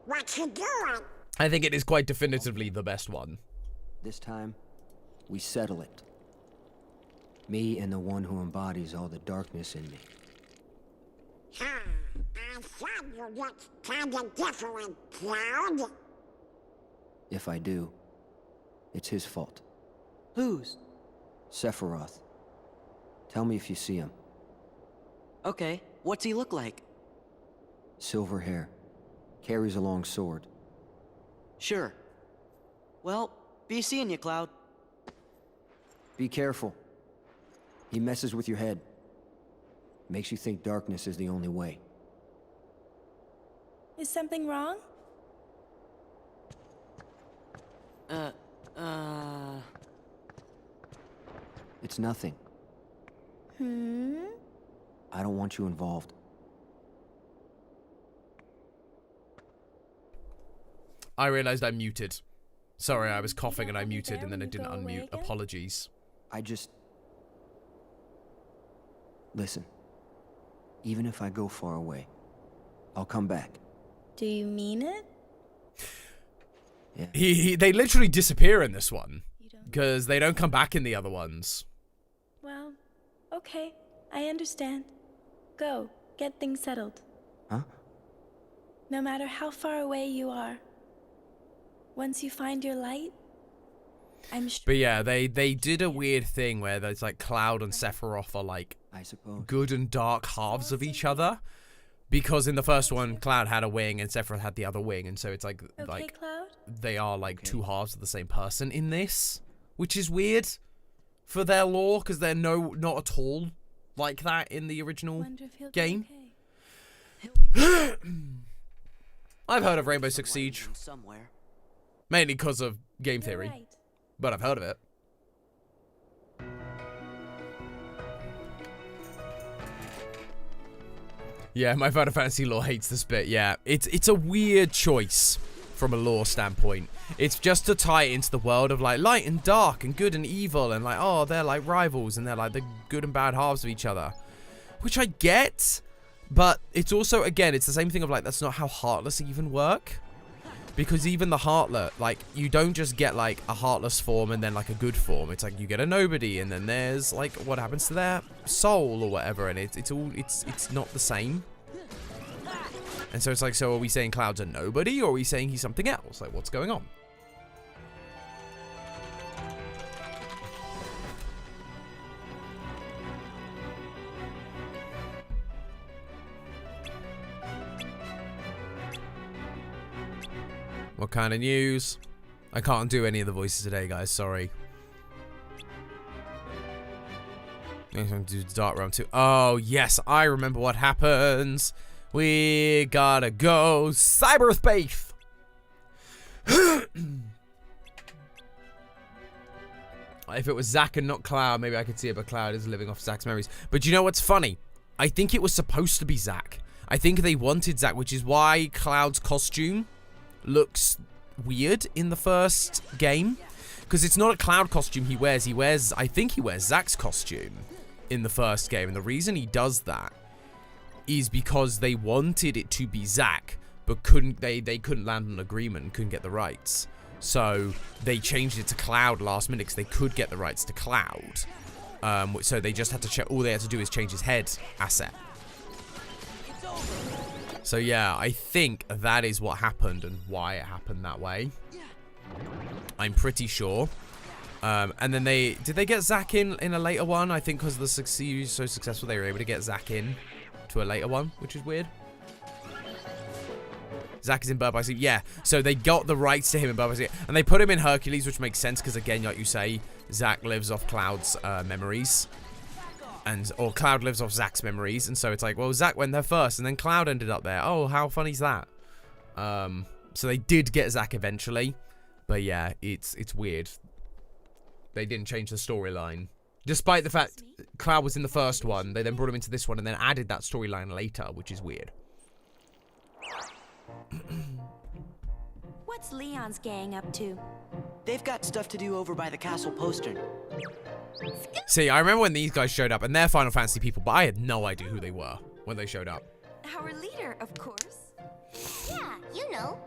What you doing? I think it is quite definitively the best one. This time, we settle it. Me and the one who embodies all the darkness in me. I thought you looked kinda different, Cloud. If I do, it's his fault. Whose? Sephiroth. Tell me if you see him. Okay, what's he look like? Silver hair. Carries a long sword. Sure. Well, be seeing you, Cloud. Be careful. He messes with your head. Makes you think darkness is the only way. Is something wrong? It's nothing. I don't want you involved. I realized I muted. Sorry, I was coughing and I muted and then I didn't unmute. Apologies. I just... Listen. Even if I go far away, I'll come back. Do you mean it? Yeah. They literally disappear in this one. Because they don't come back in the other ones. Well, okay. I understand. Go. Get things settled. Huh? No matter how far away you are. Once you find your light, I'm sure... But yeah, they did a weird thing where there's like Cloud and Sephiroth are like I suppose good and dark halves of each other. Because in the first one, Cloud had a wing and Sephiroth had the other wing, and so it's like Cloud? They are like two halves of the same person in this, which is weird for their lore because they're not at all like that in the original game. I've heard of Rainbow Six Siege. Somewhere. Mainly because of game theory. Right. But I've heard of it. Yeah, my Final Fantasy lore hates this bit, yeah. It's a weird choice from a lore standpoint. It's just to tie it into the world of like light and dark and good and evil and like, oh, they're like rivals and they're like the good and bad halves of each other. Which I get, but it's also, again, it's the same thing of like, that's not how Heartless even work. Because even the Heartless, like, you don't just get, like, a Heartless form and then, like, a good form. It's like, you get a Nobody, and then there's, like, what happens to their soul or whatever, and it's not the same. And so it's like, so are we saying Cloud's a Nobody, or are we saying he's something else? Like, what's going on? What kind of news? I can't do any of the voices today, guys. Sorry. I'm going to do Dark Realm 2. Oh, yes. I remember what happens. We gotta go cyberspace. If it was Zack and not Cloud, maybe I could see it, but Cloud is living off Zack's memories. But you know what's funny? I think it was supposed to be Zack. I think they wanted Zack, which is why Cloud's costume looks weird in the first game, because it's not a Cloud costume he wears. I think he wears Zack's costume in the first game, and the reason he does that is because they wanted it to be Zack, but they couldn't land an agreement and couldn't get the rights, so they changed it to Cloud last minute because they could get the rights to Cloud. So they just had to check. All they had to do is change his head asset. So yeah, I think that is what happened and why it happened that way. I'm pretty sure. And then did they get Zack in a later one? I think because the series was so successful, they were able to get Zack in to a later one, which is weird. Zack is in Birth by Sleep. Yeah, so they got the rights to him in Birth by Sleep. And they put him in Hercules, which makes sense because, again, like you say, Zack lives off Cloud's memories. Or Cloud lives off Zack's memories. And so it's like, well, Zack went there first and then Cloud ended up there. Oh, how funny is that? So they did get Zack eventually. But yeah, it's weird. They didn't change the storyline. Despite the fact Cloud was in the first one, they then brought him into this one and then added that storyline later, which is weird. What's Leon's gang up to? They've got stuff to do over by the castle postern. See, I remember when these guys showed up, and they're Final Fantasy people, but I had no idea who they were when they showed up. Our leader, of course. Yeah, you know.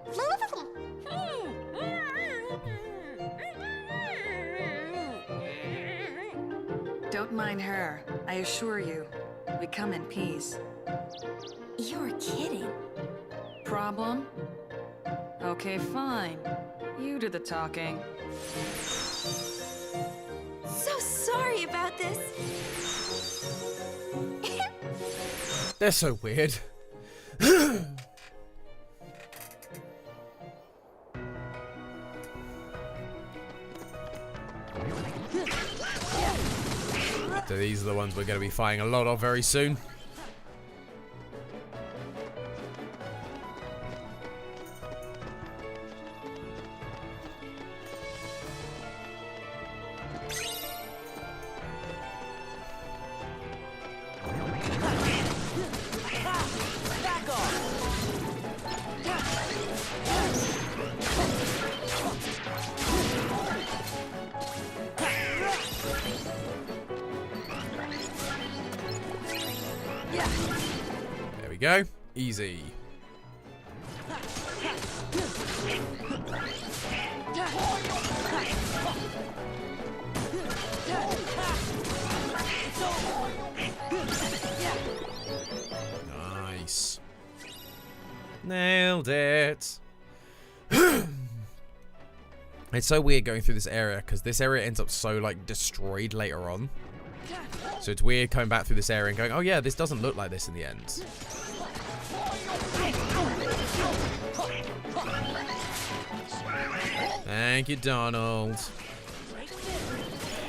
Don't mind her. I assure you, we come in peace. You're kidding. Problem? Okay, fine. You do the talking. So sorry about this. They're so weird. So these are the ones we're going to be fighting a lot of very soon. There we go. Easy. Nice. Nailed it. It's so weird going through this area because this area ends up so like destroyed later on. So it's weird coming back through this area and going, oh yeah, this doesn't look like this in the end. Thank you, Donald.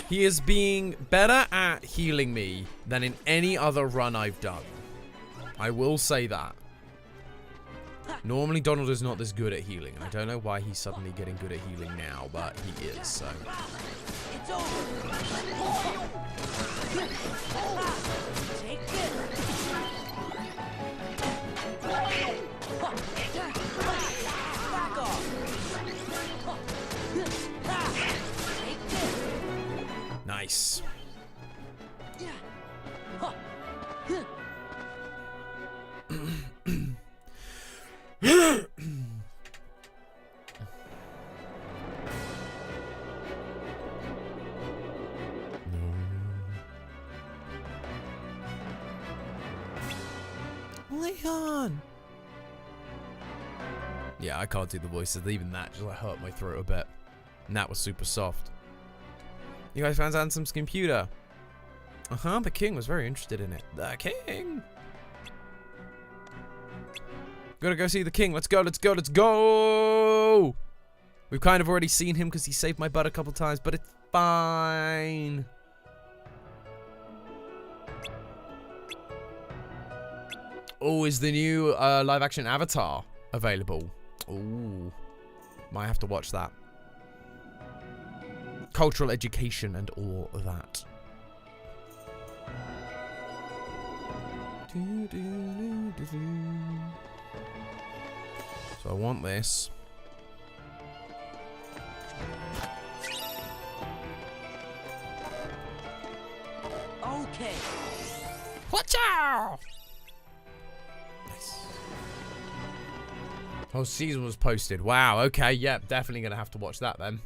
He is being better at healing me than in any other run I've done. I will say that. Normally Donald is not this good at healing, and I don't know why he's suddenly getting good at healing now, but he is, so. It's over. Take this. Back off. Take this. Nice. Leon! Yeah, I can't do the voices. Even that just like hurt my throat a bit. And that was super soft. You guys found Ansem's computer? Uh-huh, the king was very interested in it. The king! Gotta go see the king. Let's go, let's go, let's go! We've kind of already seen him because he saved my butt a couple times, but it's fine. Oh, is the new live-action Avatar available? Ooh, might have to watch that. Cultural education and all of that. So I want this. Okay. Watch out! Nice. Whole season was posted. Wow. Okay. Yep. Definitely gonna have to watch that then.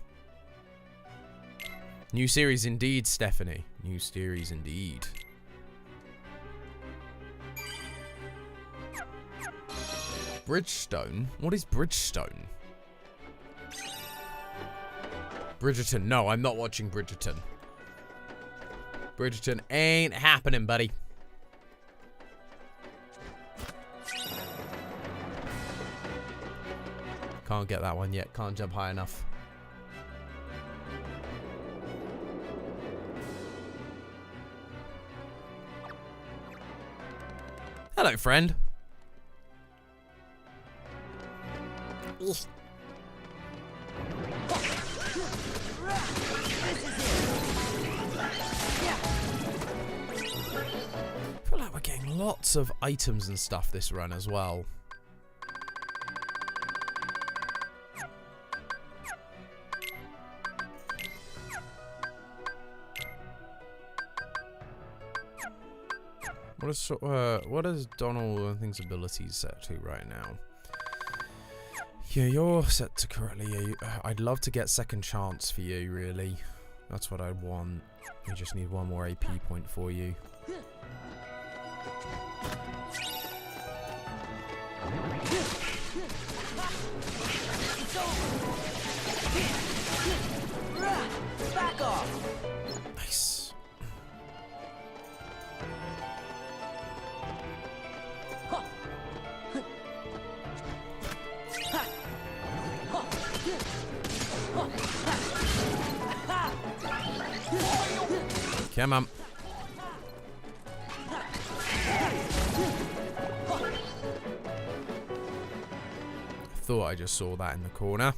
New series indeed, Stephanie. New series indeed. Bridgestone? What is Bridgestone? Bridgerton. No, I'm not watching Bridgerton. Bridgerton ain't happening, buddy. Can't get that one yet. Can't jump high enough. Hello, friend. I feel like we're getting lots of items and stuff this run as well. What is Donald and things abilities set to right now? Yeah, you're set to currently. I'd love to get second chance for you, really. That's what I want. We just need one more AP point for you. Back off. Nice. Come on. Thought I just saw that in the corner.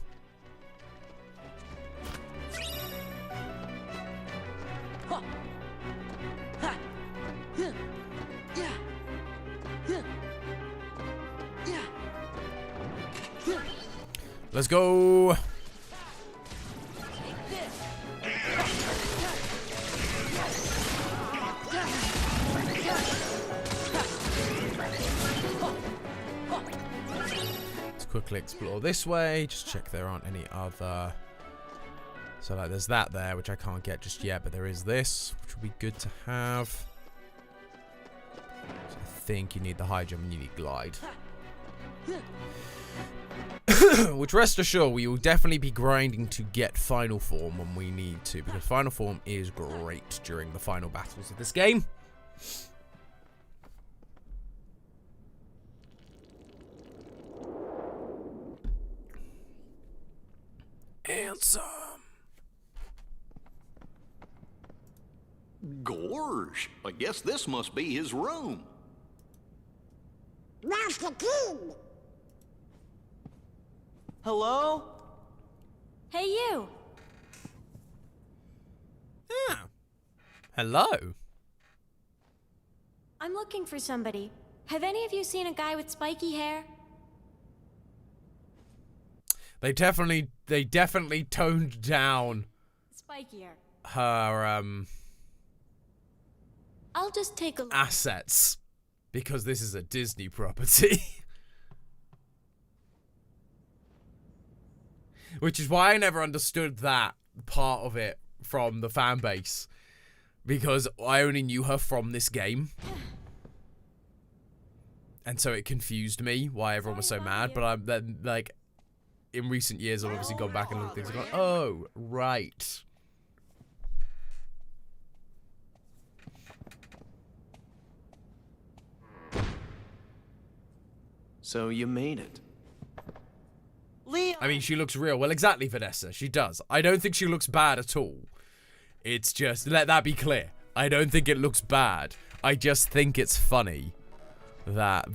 Let's go. Quickly explore this way, just check there aren't any other. So like there's that there, which I can't get just yet, but there is this, which would be good to have. So I think you need the high jump and you need glide. Which, rest assured, we will definitely be grinding to get final form when we need to, because final form is great during the final battles of this game. And some. Gorge, I guess this must be his room. Master King! Hello? Hey, you. Yeah. Hello. I'm looking for somebody. Have any of you seen a guy with spiky hair? They definitely toned down Spikier. her I'll just take a look. assets because this is a Disney property. Which is why I never understood that part of it from the fan base, because I only knew her from this game. And so it confused me why everyone was so mad, but I'm then like in recent years I've obviously gone back and looked at things and gone, oh, right. So you made it. Leon! I mean, she looks real. Well, exactly, Vanessa. She does. I don't think she looks bad at all. It's just, let that be clear. I don't think it looks bad. I just think it's funny that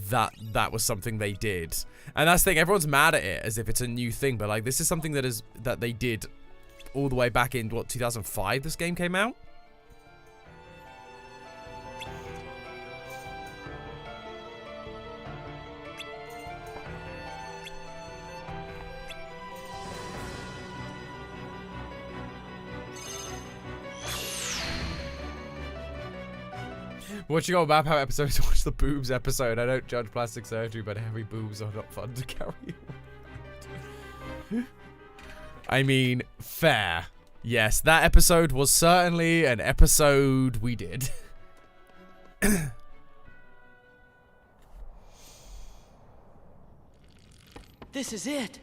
was something they did. And that's the thing, everyone's mad at it as if it's a new thing, but like this is something that they did all the way back in, what, 2005 this game came out? Watching all Map Out episodes, watch the boobs episode. I don't judge plastic surgery, but heavy boobs are not fun to carry around. I mean, fair. Yes, that episode was certainly an episode we did. This is it.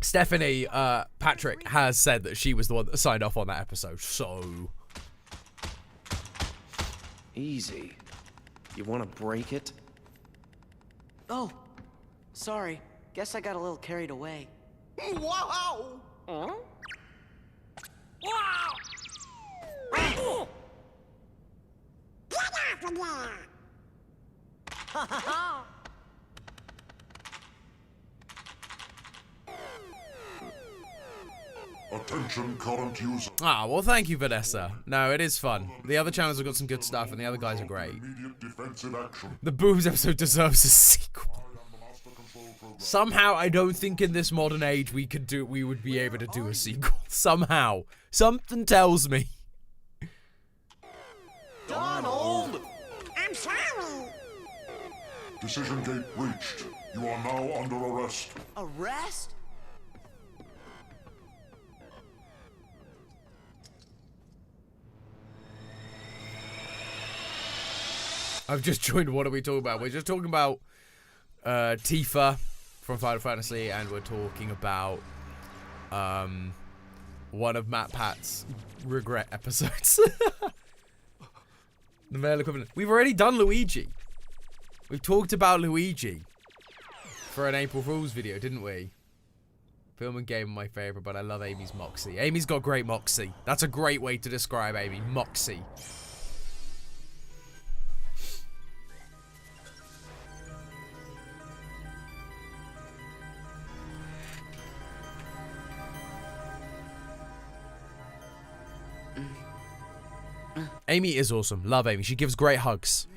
Stephanie, Patrick has said that she was the one that signed off on that episode, so... Easy. You want to break it? Oh, sorry. Guess I got a little carried away. Wow! Huh? Get off of there! Attention current user. Ah, well, thank you, Vanessa. No, it is fun. The other channels have got some good stuff, and the other guys are great. Immediate defensive action. The Boobs episode deserves a sequel. Somehow, I don't think in this modern age we would be able to do a sequel. Somehow. Something tells me. Donald! I'm sorry. Decision gate reached. You are now under arrest. Arrest? I've just joined. What are we talking about? We're just talking about Tifa from Final Fantasy, and we're talking about one of Matt Pat's regret episodes. The male equivalent. We've already done Luigi. We've talked about Luigi for an April Fool's video, didn't we? Film and game are my favorite, but I love Amy's moxie. Amy's got great moxie. That's a great way to describe Amy. Moxie. Amy is awesome. Love Amy. She gives great hugs.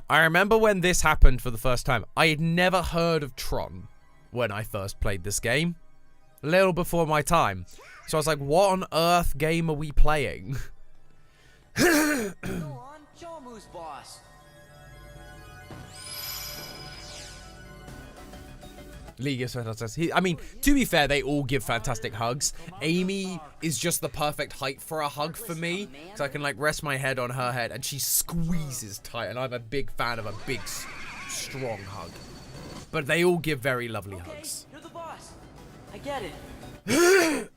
I remember when this happened for the first time. I had never heard of Tron when I first played this game. A little before my time. So I was like, what on earth game are we playing? Go on, show him who's boss. Lee gives fantastic. I mean, to be fair, they all give fantastic hugs. Amy is just the perfect height for a hug for me, so I can like rest my head on her head, and she squeezes tight. And I'm a big fan of a big, strong hug. But they all give very lovely hugs. You're the boss. I get it.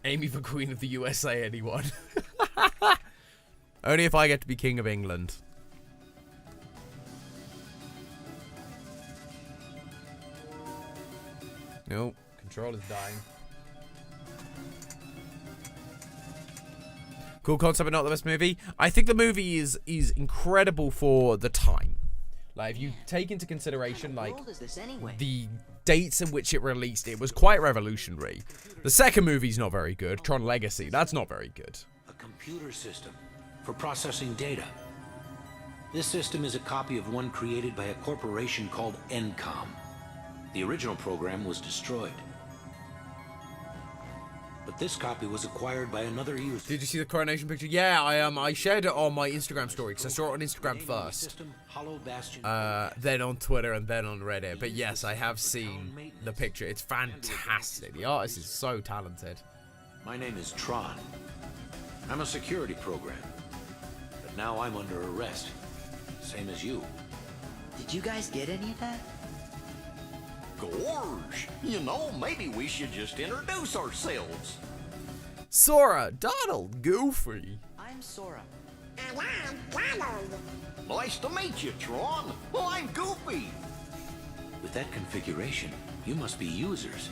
Amy for Queen of the USA, anyone? Only if I get to be King of England. Nope, control is dying. Cool concept, but not the best movie. I think the movie is incredible for the time. Like, if you take into consideration, like, the dates in which it released, it was quite revolutionary. The second movie's not very good. Tron Legacy, that's not very good. A computer system for processing data. This system is a copy of one created by a corporation called Encom. The original program was destroyed. But this copy was acquired by another user. Did you see the coronation picture? Yeah, I shared it on my Instagram story, because I saw it on Instagram first. Then on Twitter, and then on Reddit. But yes, I have seen the picture. It's fantastic. The artist is so talented. My name is Tron. I'm a security program. But now I'm under arrest. Same as you. Did you guys get any of that? Gorge, you know, maybe we should just introduce ourselves. Sora, Donald, Goofy. I'm Sora. And I'm Donald. Nice to meet you, Tron. Well, I'm Goofy. With that configuration, you must be users.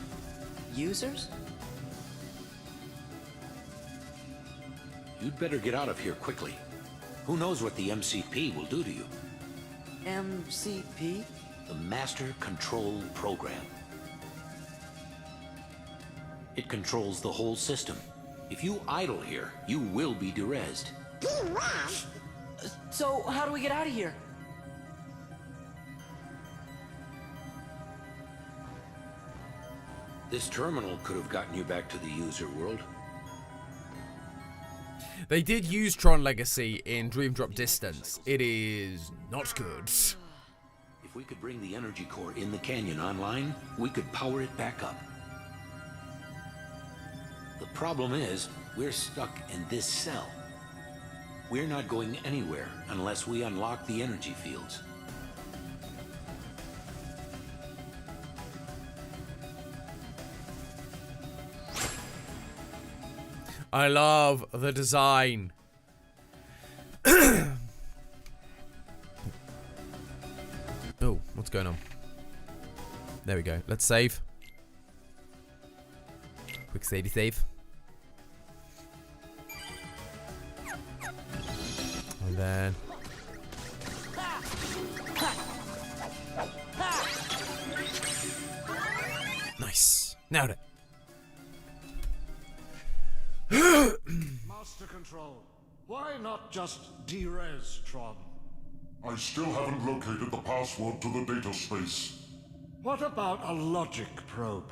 Users? You'd better get out of here quickly. Who knows what the MCP will do to you? MCP? The Master Control Program. It controls the whole system. If you idle here, you will be derezzed. Derezed? So, how do we get out of here? This terminal could have gotten you back to the user world. They did use Tron Legacy in Dream Drop Distance. It is not good. If we could bring the energy core in the canyon online, we could power it back up. The problem is, we're stuck in this cell. We're not going anywhere unless we unlock the energy fields. I love the design. Oh, what's going on? There we go. Let's save. Quick savey save. And then... Nice. Nailed it. Master Control, why not just derez Tron? I still haven't located the password to the data space. What about a logic probe?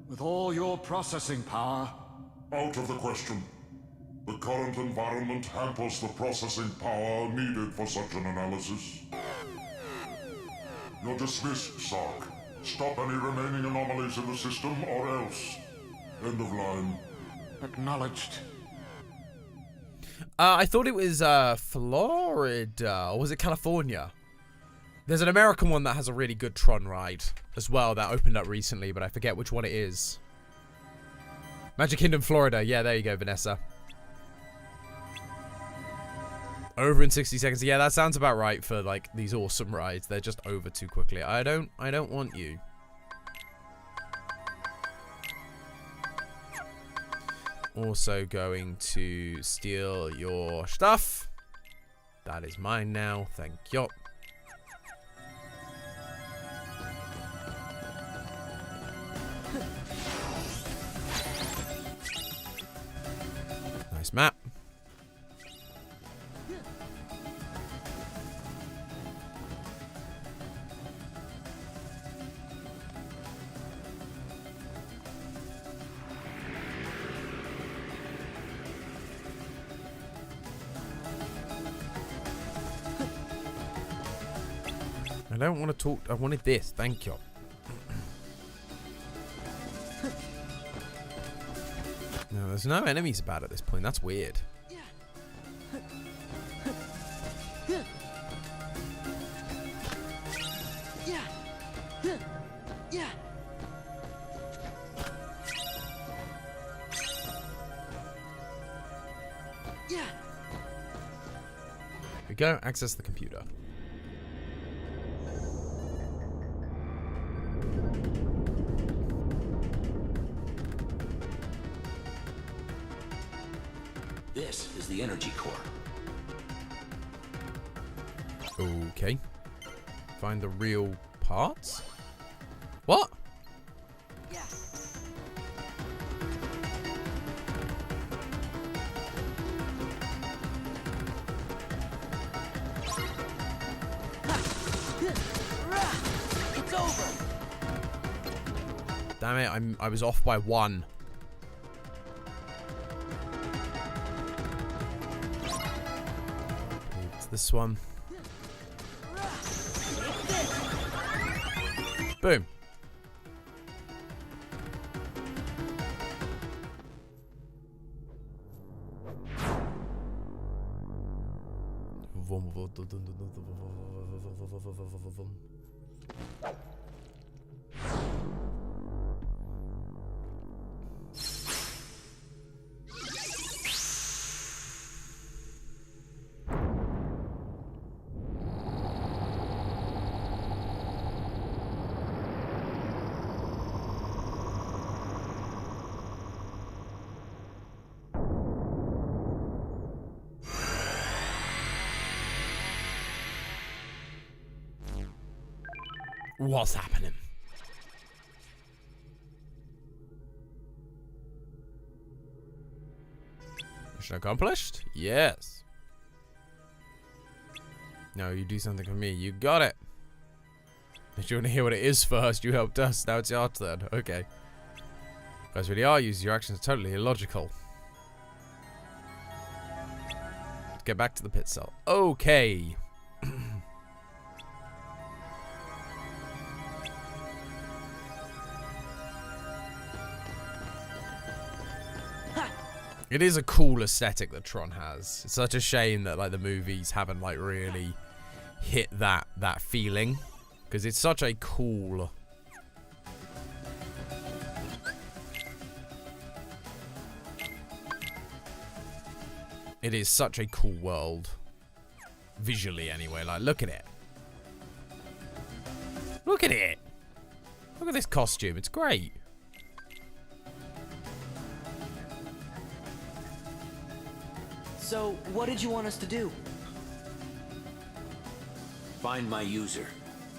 With all your processing power? Out of the question. The current environment hampers the processing power needed for such an analysis. You're dismissed, Sark. Stop any remaining anomalies in the system, or else. End of line. Acknowledged. I thought it was Florida, or was it California? There's an American one that has a really good Tron ride as well that opened up recently, but I forget which one it is. Magic Kingdom, Florida. Yeah, there you go, Vanessa. Over in 60 seconds. Yeah, that sounds about right for like these awesome rides. They're just over too quickly. I don't want you. Also going to steal your stuff. That is mine now. Thank you. Nice map. I don't want to talk. I wanted this. Thank you. No, there's no enemies about at this point. That's weird. Here we go. Access the computer. This is the energy core. Okay. Find the real parts? What? It's over. Damn it, I was off by 1. It's this one. Boom. What's happening? Mission accomplished? Yes. No, you do something for me. You got it. Did you want to hear what it is first? You helped us. Now it's your turn. Okay. You guys really are using your actions totally illogical. Let's get back to the pit cell. Okay. It is a cool aesthetic that Tron has. It's such a shame that like the movies haven't like really hit that feeling, because it's such a cool. It is such a cool world, visually anyway. Like, look at it. Look at it. Look at this costume. It's great. So, what did you want us to do? Find my user.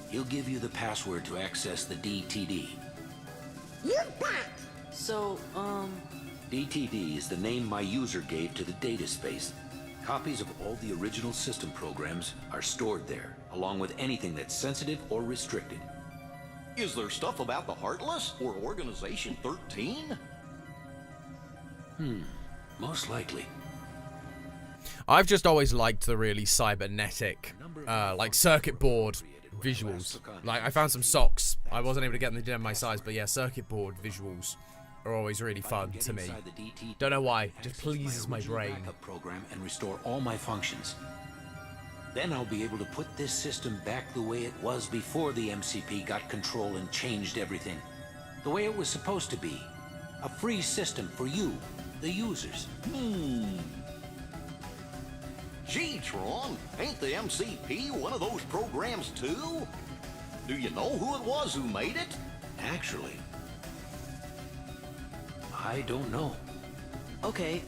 He'll give you the password to access the DTD. You bet! So, DTD is the name my user gave to the data space. Copies of all the original system programs are stored there, along with anything that's sensitive or restricted. Is there stuff about the Heartless or Organization 13? Most likely. I've just always liked the really cybernetic, like circuit board visuals. Like I found some socks. I wasn't able to get them in my size, but yeah, circuit board visuals are always really fun to me. Don't know why, just pleases my brain. Program and restore all my functions. Then I'll be able to put this system back the way it was before the MCP got control and changed everything. The way it was supposed to be. A free system for you, the users. Gee, Tron, ain't the MCP one of those programs too? Do you know who it was who made it? Actually, I don't know. okay,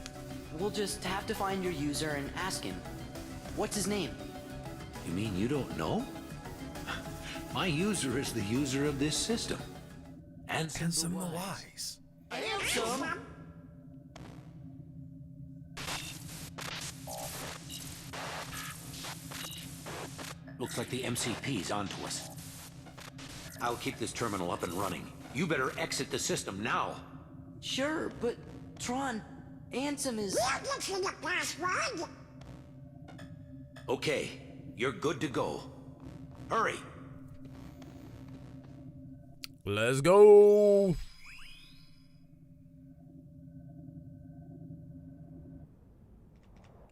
we'll just have to find your user and ask him. What's his name? You mean you don't know? My user is the user of this system. Ansem the Wise. Ansem? Looks like the MCP's onto us. I'll keep this terminal up and running. You better exit the system now. Sure, but Tron, Ansem is... We're looking at the password. Okay, you're good to go. Hurry. Let's go.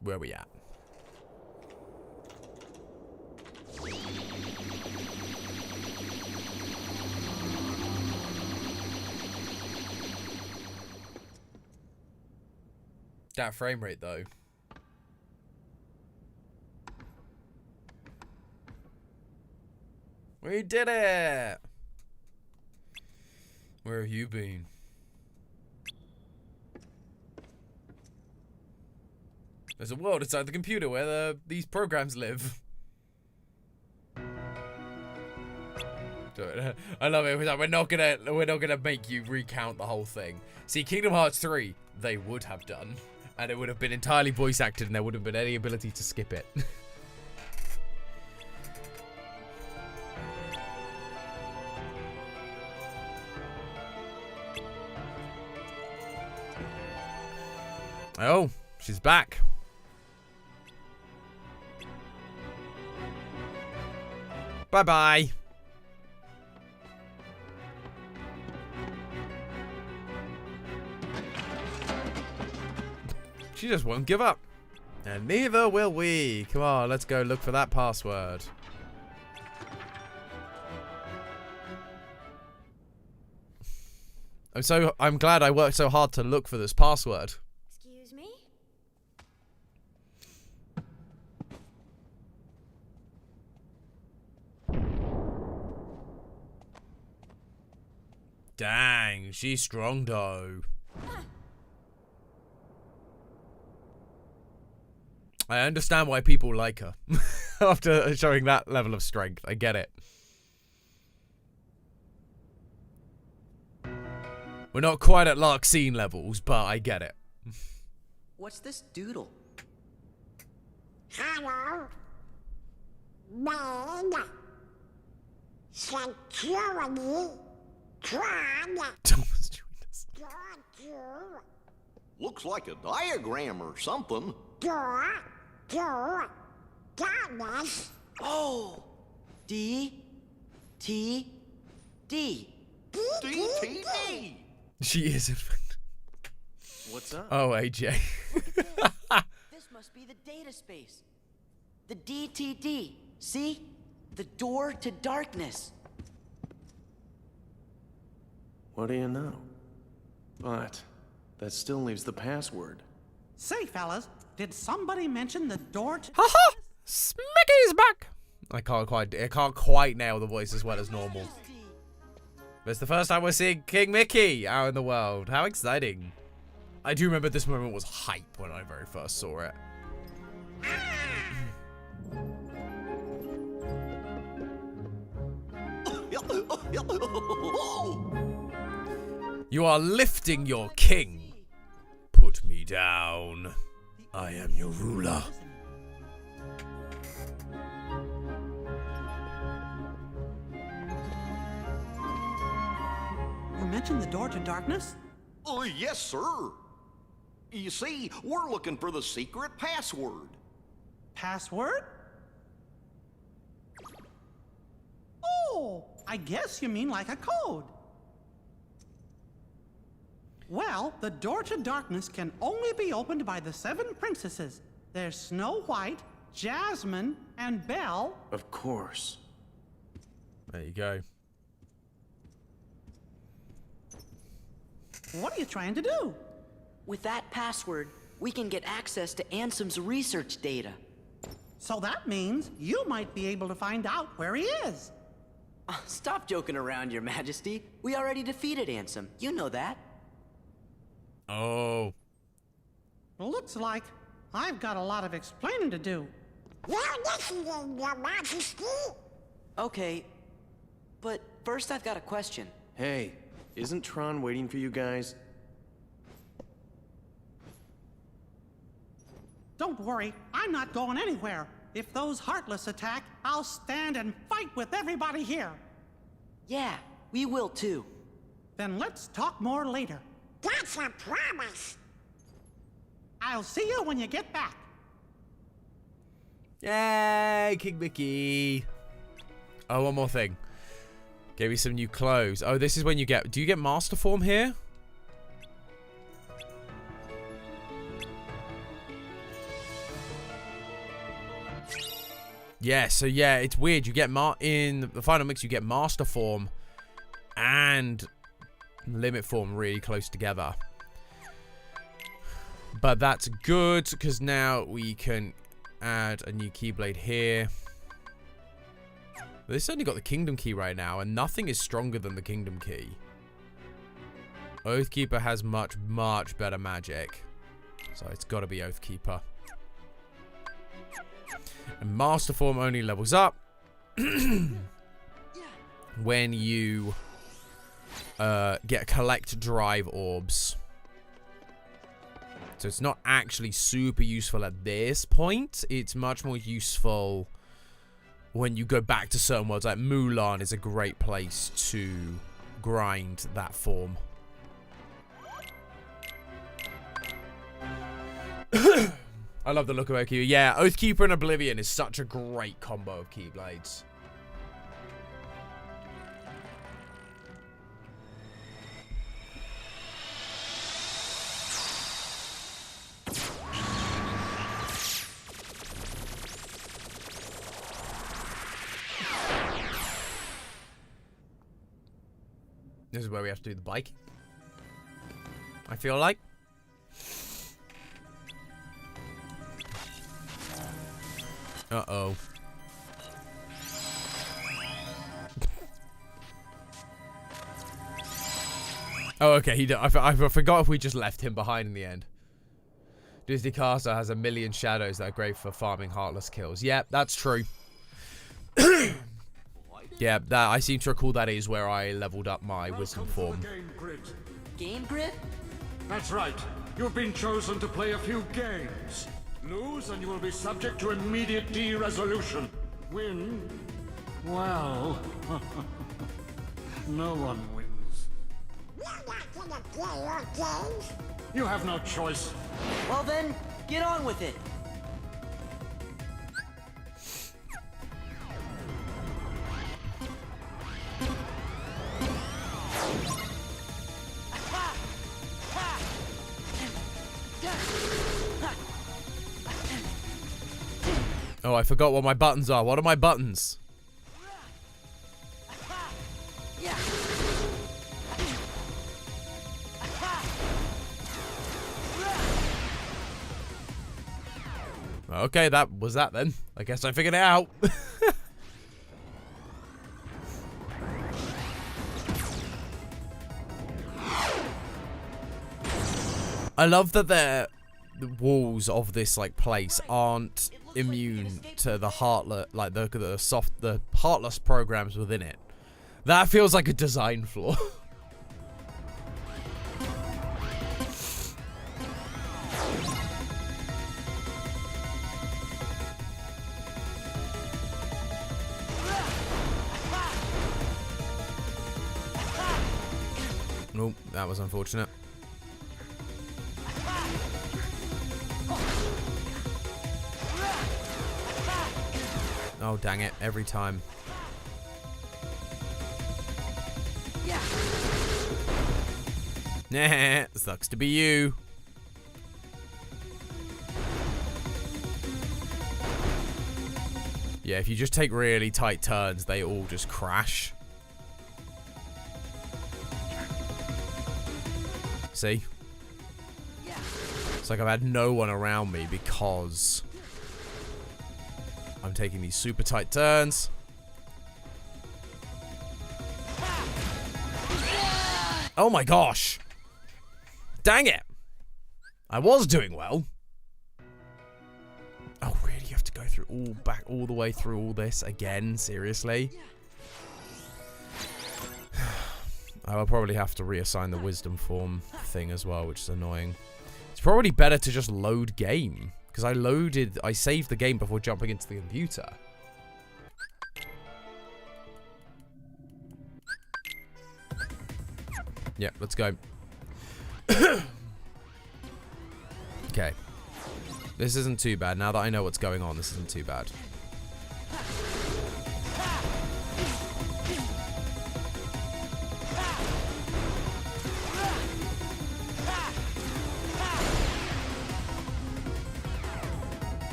Where we at? That frame rate though. We did it! Where have you been? There's a world inside the computer where these programs live. I love it. We're not gonna make you recount the whole thing. See, Kingdom Hearts 3, they would have done, and it would have been entirely voice acted, and there wouldn't have been any ability to skip it. Oh, she's back. Bye-bye. She just won't give up. And neither will we. Come on, let's go look for that password. I'm glad I worked so hard to look for this password. Excuse me? Dang, she's strong though. I understand why people like her. After showing that level of strength, I get it. We're not quite at Larxene levels, but I get it. What's this doodle? Hello? Main. Security. Tron. Thomas joined us. Looks like a diagram or something. Thomas. Oh! D. T. D. DTD. She is in fact. What's up? Oh, AJ. This must be the data space. The DTD. See? The door to darkness. What do you know? But that still leaves the password. Say, fellas, did somebody mention the door to... Haha! Smicky's back! I can't quite nail the voice as well as normal. It's the first time we're seeing King Mickey out in the world. How exciting. I do remember this moment was hype when I very first saw it. You are lifting your king. Put me down. I am your ruler. You mentioned the door to darkness? Oh, yes, sir. You see, we're looking for the secret password. Password? Oh, I guess you mean like a code. Well, the door to darkness can only be opened by the 7 princesses. There's Snow White, Jasmine, and Belle. Of course. There you go. What are you trying to do? With that password, we can get access to Ansem's research data. So that means you might be able to find out where he is. Stop joking around, Your Majesty. We already defeated Ansem. You know that. Oh. Looks like I've got a lot of explaining to do. You're listening, Your Majesty. Okay, but first I've got a question. Hey, isn't Tron waiting for you guys? Don't worry, I'm not going anywhere. If those Heartless attack, I'll stand and fight with everybody here. Yeah, we will too. Then let's talk more later. That's a promise. I'll see you when you get back. Yay, King Mickey. Oh, one more thing. Gave me some new clothes. Oh, this is when you get... Do you get Master Form here? Yeah, so yeah, it's weird. You get in the final mix, you get Master Form and Limit Form really close together. But that's good, because now we can add a new Keyblade here. This only got the Kingdom Key right now, and nothing is stronger than the Kingdom Key. Oathkeeper has much, much better magic. So it's got to be Oathkeeper. And Master Form only levels up when you get collect drive orbs. So it's not actually super useful at this point. It's much more useful when you go back to certain worlds. Like Mulan is a great place to grind that form. I love the look of Oathkeeper. Yeah, Oathkeeper and Oblivion is such a great combo of Keyblades. This is where we have to do the bike. I feel like. Uh-oh. Oh, okay. I forgot if we just left him behind in the end. Disney Castle has a million shadows that are great for farming heartless kills. Yeah, that's true. Yeah, that I seem to recall that is where I leveled up my wisdom form. Game grid? That's right. You've been chosen to play a few games. Lose and you will be subject to immediate de-resolution. Win? Well, no one wins. You're not gonna play your games. You have no choice. Well then, get on with it. Oh, I forgot what my buttons are. What are my buttons? Okay, that was that then. I guess I figured it out. I love that the walls of this like place aren't immune to the heartless, like the heartless programs within it. That feels like a design flaw. Oh, that was unfortunate. Oh, dang it. Every time. Nah, sucks to be you. Yeah, if you just take really tight turns, they all just crash. See? It's like I've had no one around me because I'm taking these super tight turns. Oh my gosh. Dang it. I was doing well. Oh, really? You have to go through all the way through all this again? Seriously? I will probably have to reassign the wisdom form thing as well, which is annoying. It's probably better to just load game. Because I saved the game before jumping into the computer. Yeah, let's go. Okay. This isn't too bad. Now that I know what's going on, this isn't too bad.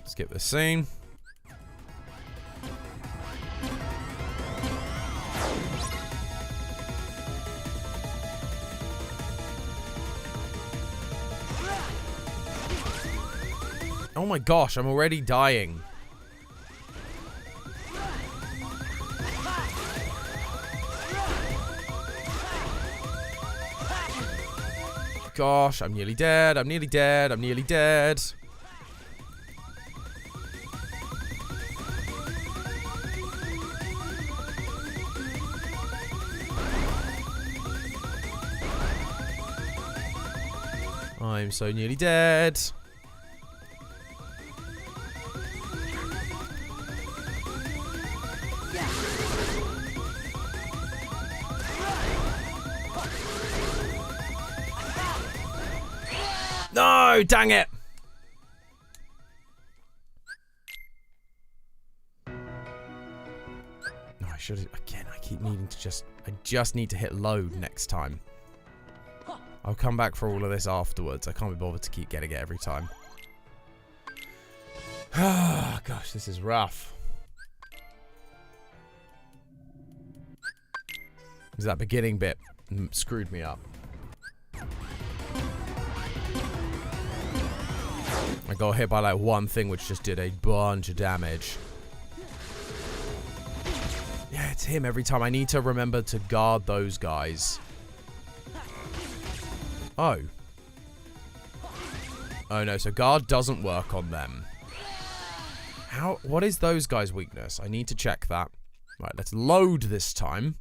Skip this scene. Oh my gosh, I'm already dying. Gosh, I'm nearly dead. I'm nearly dead. I'm nearly dead. I'm so nearly dead. No, dang it. No, I should again. I keep needing to I just need to hit load next time. I'll come back for all of this afterwards. I can't be bothered to keep getting it every time. Ah, gosh, this is rough. That beginning bit screwed me up. I got hit by like one thing which just did a bunch of damage. Yeah, it's him every time. I need to remember to guard those guys. Oh. Oh no, so guard doesn't work on them. What is those guys' weakness? I need to check that. Right, let's load this time.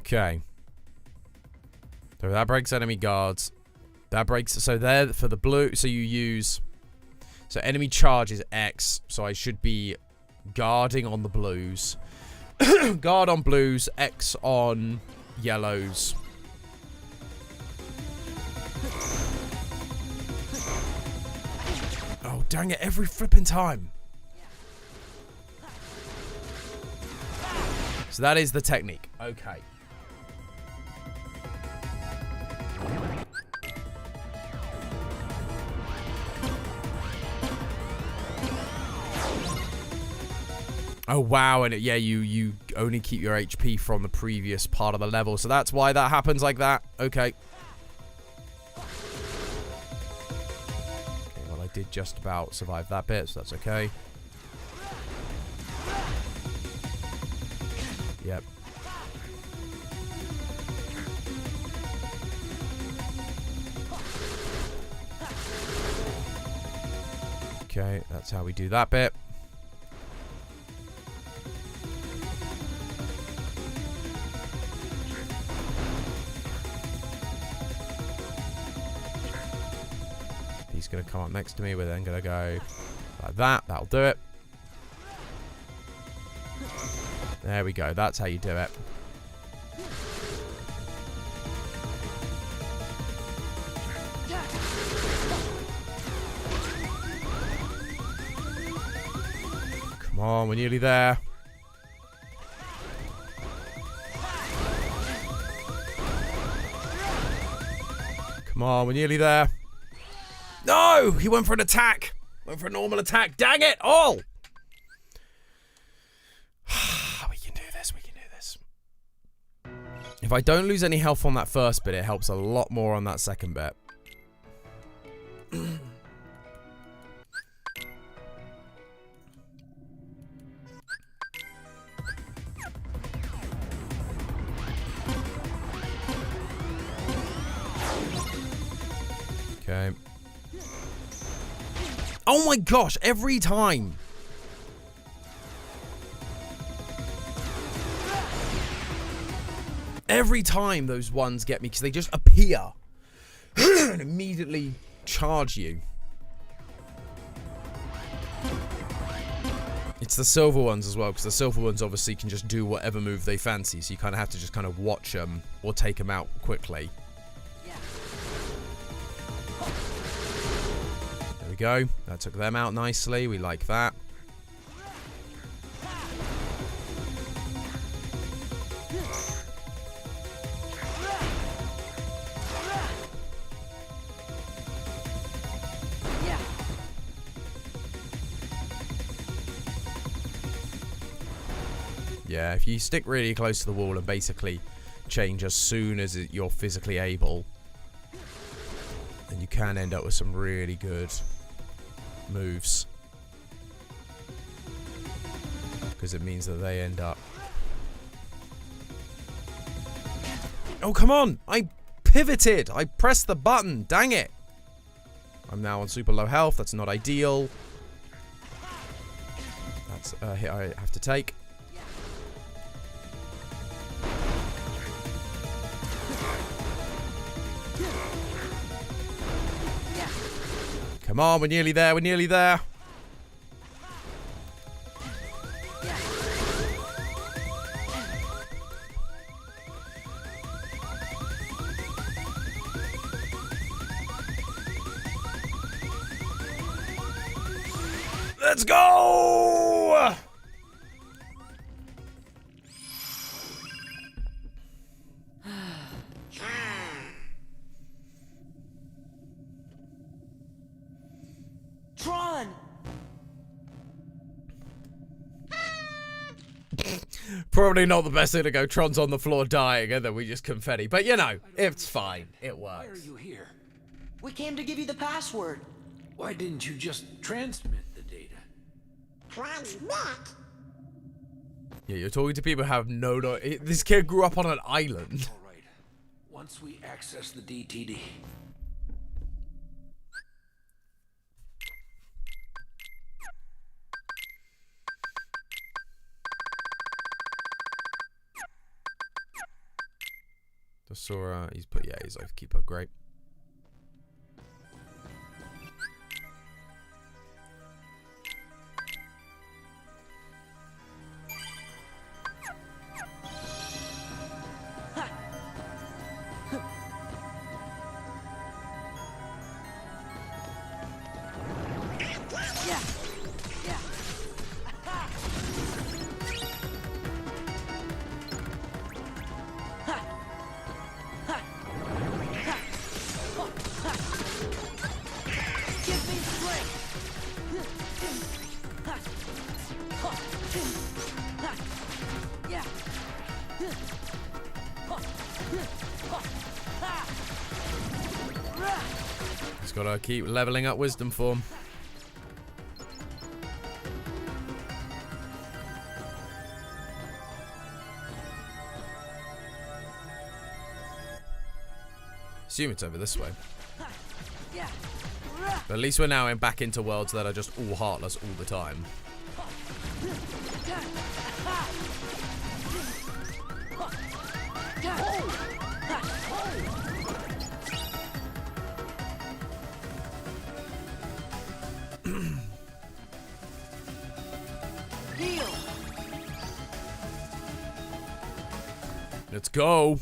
Okay. So that breaks enemy guards. That breaks... So there for the blue... So you use... So enemy charge is X. So I should be guarding on the blues. Guard on blues. X on yellows. Oh, dang it. Every flipping time. So that is the technique. Okay. Oh, wow. And yeah, you only keep your HP from the previous part of the level. So that's why that happens like that. Okay. Okay, well, I did just about survive that bit, so that's okay. Yep. Okay, that's how we do that bit. He's going to come up next to me. We're then going to go like that. That'll do it. There we go. That's how you do it. Come on, we're nearly there. Come on, we're nearly there. No! He went for an attack. Went for a normal attack. Dang it all! We can do this. We can do this. If I don't lose any health on that first bit, it helps a lot more on that second bit. Okay. Oh my gosh, every time. Every time those ones get me, because they just appear and immediately charge you. It's the silver ones as well, because the silver ones obviously can just do whatever move they fancy, so you kind of have to just kind of watch them or take them out quickly. There we go. That took them out nicely. We like that. Yeah, if you stick really close to the wall and basically change as soon as you're physically able, then you can end up with some really good moves. Because it means that they end up... Oh, come on! I pivoted! I pressed the button! Dang it! I'm now on super low health. That's not ideal. That's a hit I have to take. Come on, we're nearly there, we're nearly there. Let's go! Probably not the best thing to go. Tron's on the floor dying, and then we just confetti. But you know, it's fine. It works. Why are you here? We came to give you the password. Why didn't you just transmit the data? Transmit? Yeah, you're talking to people who have no... This kid grew up on an island. All right. Once we access the DTD... The Sora, he's put, yeah, he's like keeper, great. Just gotta keep leveling up wisdom form. Assume it's over this way. But at least we're now back into worlds that are just all heartless all the time. Let's go.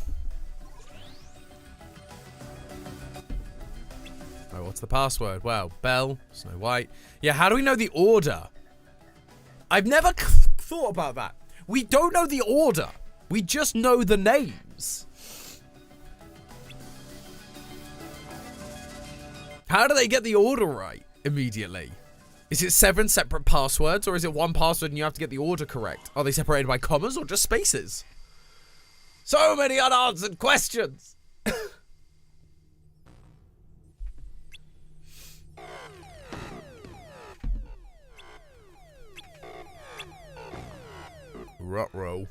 Oh, what's the password? Well, Belle, Snow White. Yeah, how do we know the order? I've never thought about that. We don't know the order. We just know the names. How do they get the order right immediately? Is it 7 separate passwords, or is it one password and you have to get the order correct? Are they separated by commas or just spaces? So many unanswered questions. Ruh-roh.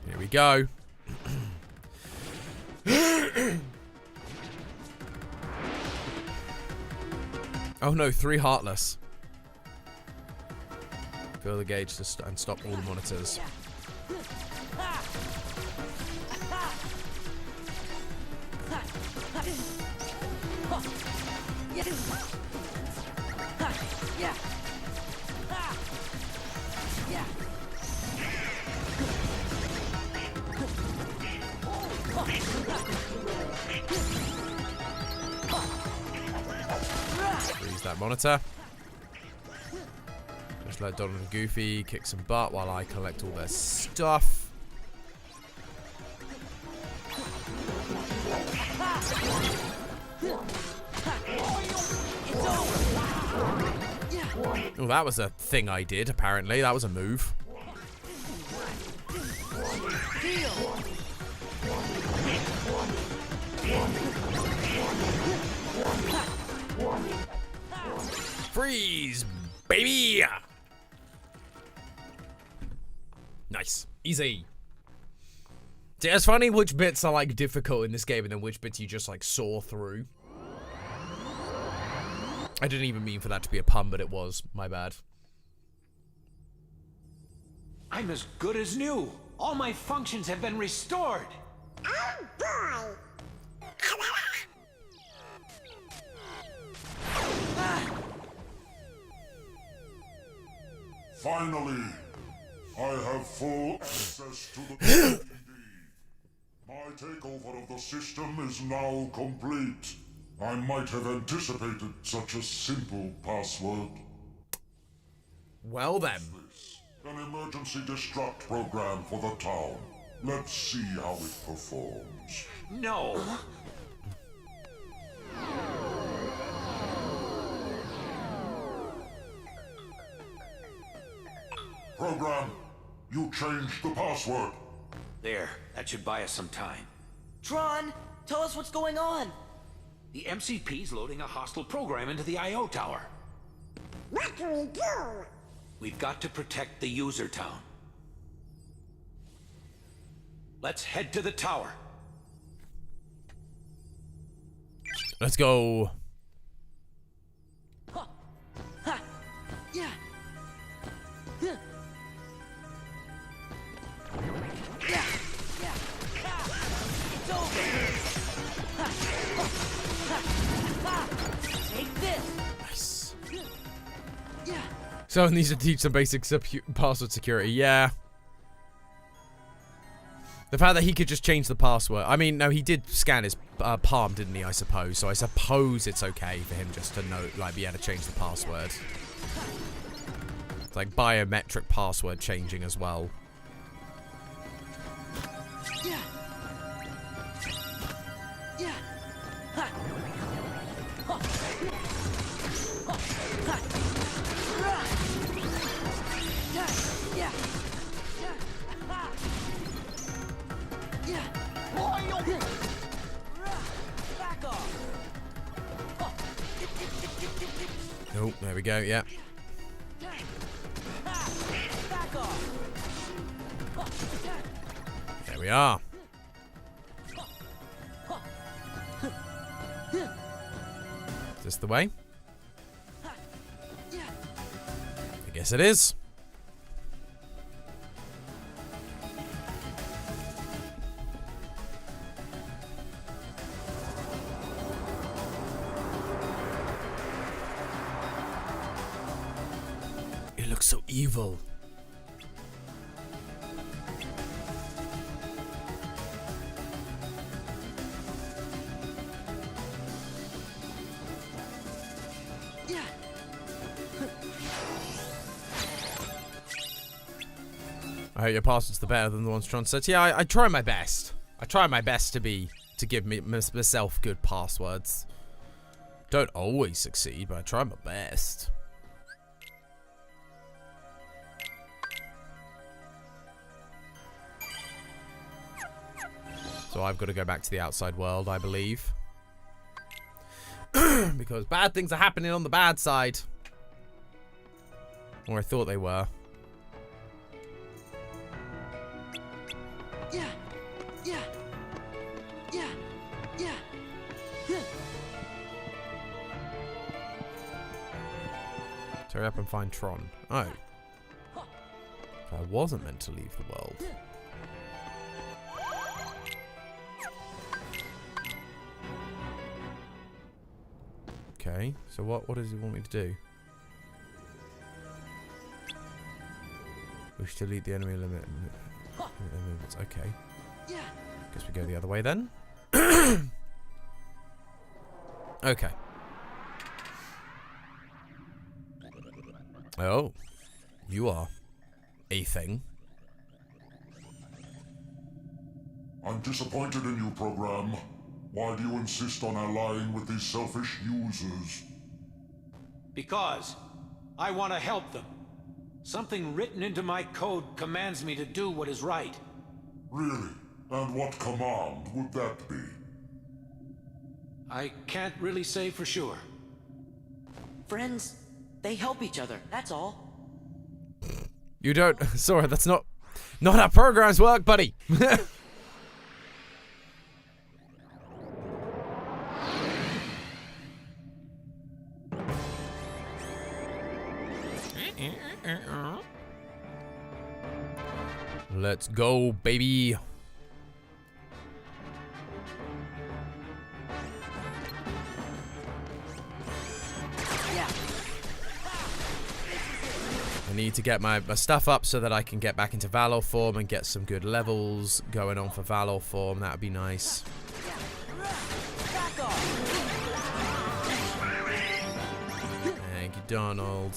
Here we go. Oh no, 3 heartless. Fill the gauge to and stop all the monitors. Freeze that monitor. Just let Donald and Goofy kick some butt while I collect all their stuff. Oh, that was a thing I did, apparently. That was a move. Freeze, baby! Nice. Easy. See, it's funny which bits are, like, difficult in this game and then which bits you just, like, saw through. I didn't even mean for that to be a pun, but it was. My bad. I'm as good as new. All my functions have been restored. Oh boy! Finally, I have full access to the PD. My takeover of the system is now complete. I might have anticipated such a simple password. Well then. An emergency destruct program for the town. Let's see how it performs. No. Program, you changed the password. There, that should buy us some time. Tron, tell us what's going on. The MCP's loading a hostile program into the I.O. tower. What do we do? We've got to protect the user town. Let's head to the tower. Let's go. Huh. Ha. Yeah. Huh. Yeah. Yeah. It's over. Ha. Ha. Take this. Nice. Yeah. Someone needs to teach some basic password security. Yeah. The fact that he could just change the password. I mean, no, he did scan his palm, didn't he, I suppose. So I suppose it's okay for him just to know, like, be able to change the password. It's like biometric password changing as well. Yeah. Yeah. Ha. Huh. Oh, there we go, yeah. There we are. Is this the way? I guess it is. It looks so evil. I hope your passwords are better than the ones Tron said. Yeah, I try my best. I try my best to give myself good passwords. Don't always succeed, but I try my best. So I've got to go back to the outside world, I believe. Because bad things are happening on the bad side. Or I thought they were. Hurry up and find Tron. Oh. So I wasn't meant to leave the world. Okay, so what does he want me to do? Wish to delete the enemy limit. Okay. Guess we go the other way then. Okay. Oh, you are a thing. I'm disappointed in you, program. Why do you insist on allying with these selfish users? Because I want to help them. Something written into my code commands me to do what is right. Really? And what command would that be? I can't really say for sure. Friends, they help each other, that's all. You don't... Sorry, that's not how programs work, buddy. Let's go, baby. I need to get my stuff up so that I can get back into Valor form and get some good levels going on for Valor form. That would be nice. Thank you, Donald.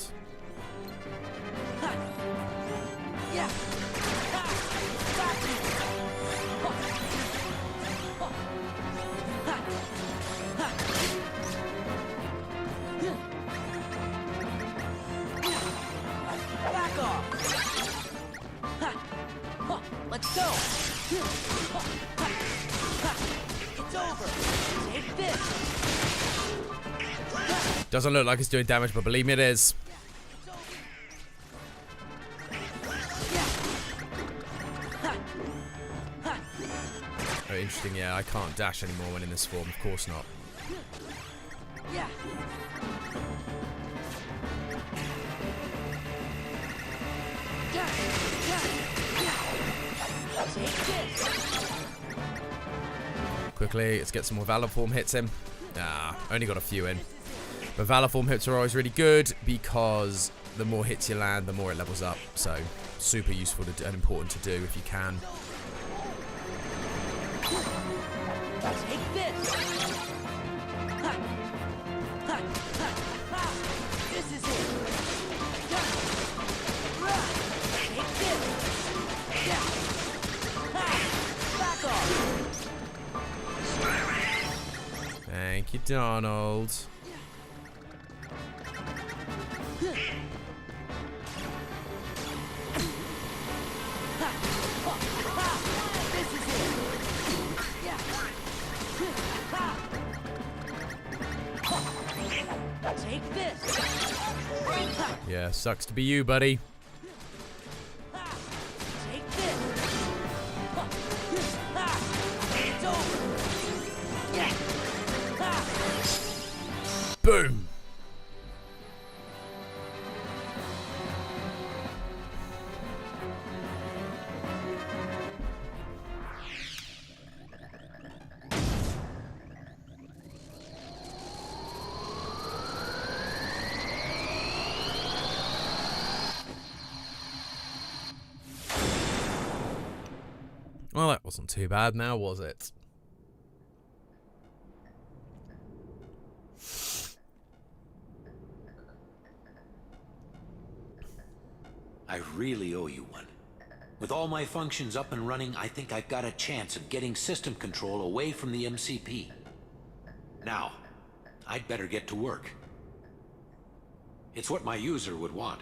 Let's go! It's over! Take this! Doesn't look like it's doing damage, but believe me, it is. Oh, interesting, yeah, I can't dash anymore when in this form, of course not. Yeah. Quickly, let's get some more Valor form hits in. Ah, only got a few in. But Valor form hits are always really good because the more hits you land, the more it levels up. So, super useful to do, and important to do if you can. Take this! This is it! Take this! Back off! Thank you, Donald. Take this. Yeah, sucks to be you, buddy. Take this. It's over. Yeah. Boom. Well, that wasn't too bad now, was it? I really owe you one. With all my functions up and running, I think I've got a chance of getting system control away from the MCP. Now, I'd better get to work. It's what my user would want.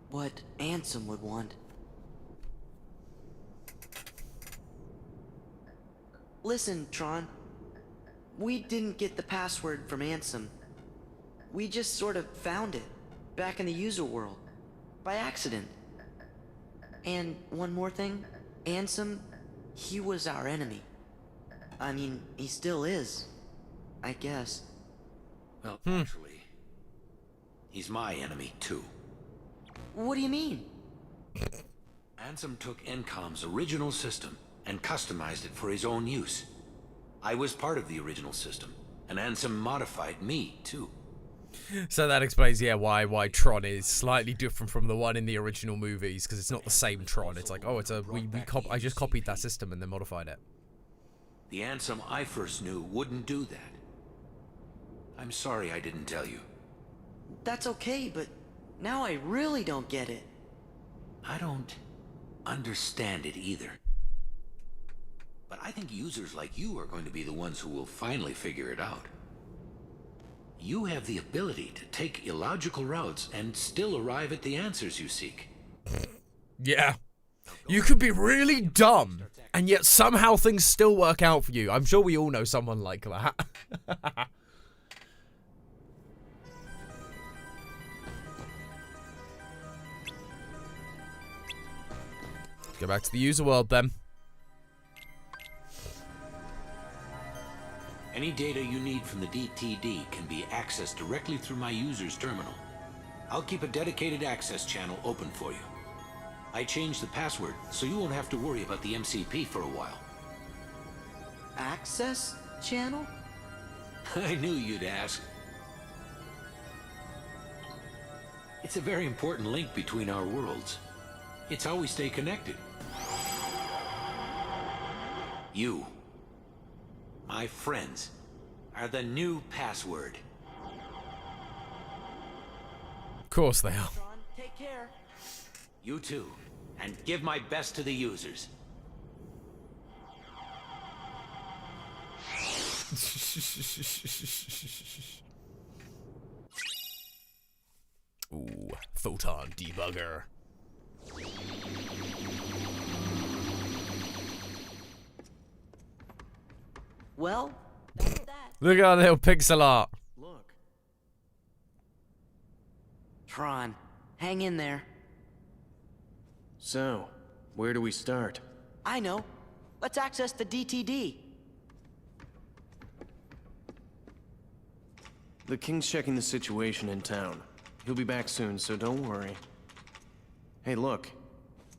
What Ansem would want. Listen, Tron. We didn't get the password from Ansem. We just sort of found it, back in the user world, by accident. And one more thing, Ansem, he was our enemy. I mean, he still is, I guess. Well, actually, he's my enemy, too. What do you mean? Ansem took Encom's original system and customized it for his own use. I was part of the original system, and Ansem modified me, too. So that explains, yeah, why Tron is slightly different from the one in the original movies, because it's not the same Tron. It's like, oh, it's a I just copied that system and then modified it. The Ansem I first knew wouldn't do that. I'm sorry I didn't tell you. That's okay, but now I really don't get it. I don't understand it either. But I think users like you are going to be the ones who will finally figure it out. You have the ability to take illogical routes and still arrive at the answers you seek. Yeah. You could be really dumb, and yet somehow things still work out for you. I'm sure we all know someone like that. Go back to the user world then. Any data you need from the DTD can be accessed directly through my user's terminal. I'll keep a dedicated access channel open for you. I changed the password, so you won't have to worry about the MCP for a while. Access channel? I knew you'd ask. It's a very important link between our worlds. It's how we stay connected. You, my friends, are the new password. Of course they are. Take care. You too, and give my best to the users. Ooh, photon debugger. Well, that's that. Look at that little pixel art. Look. Tron, hang in there. So, where do we start? I know. Let's access the DTD. The King's checking the situation in town. He'll be back soon, so don't worry. Hey, look.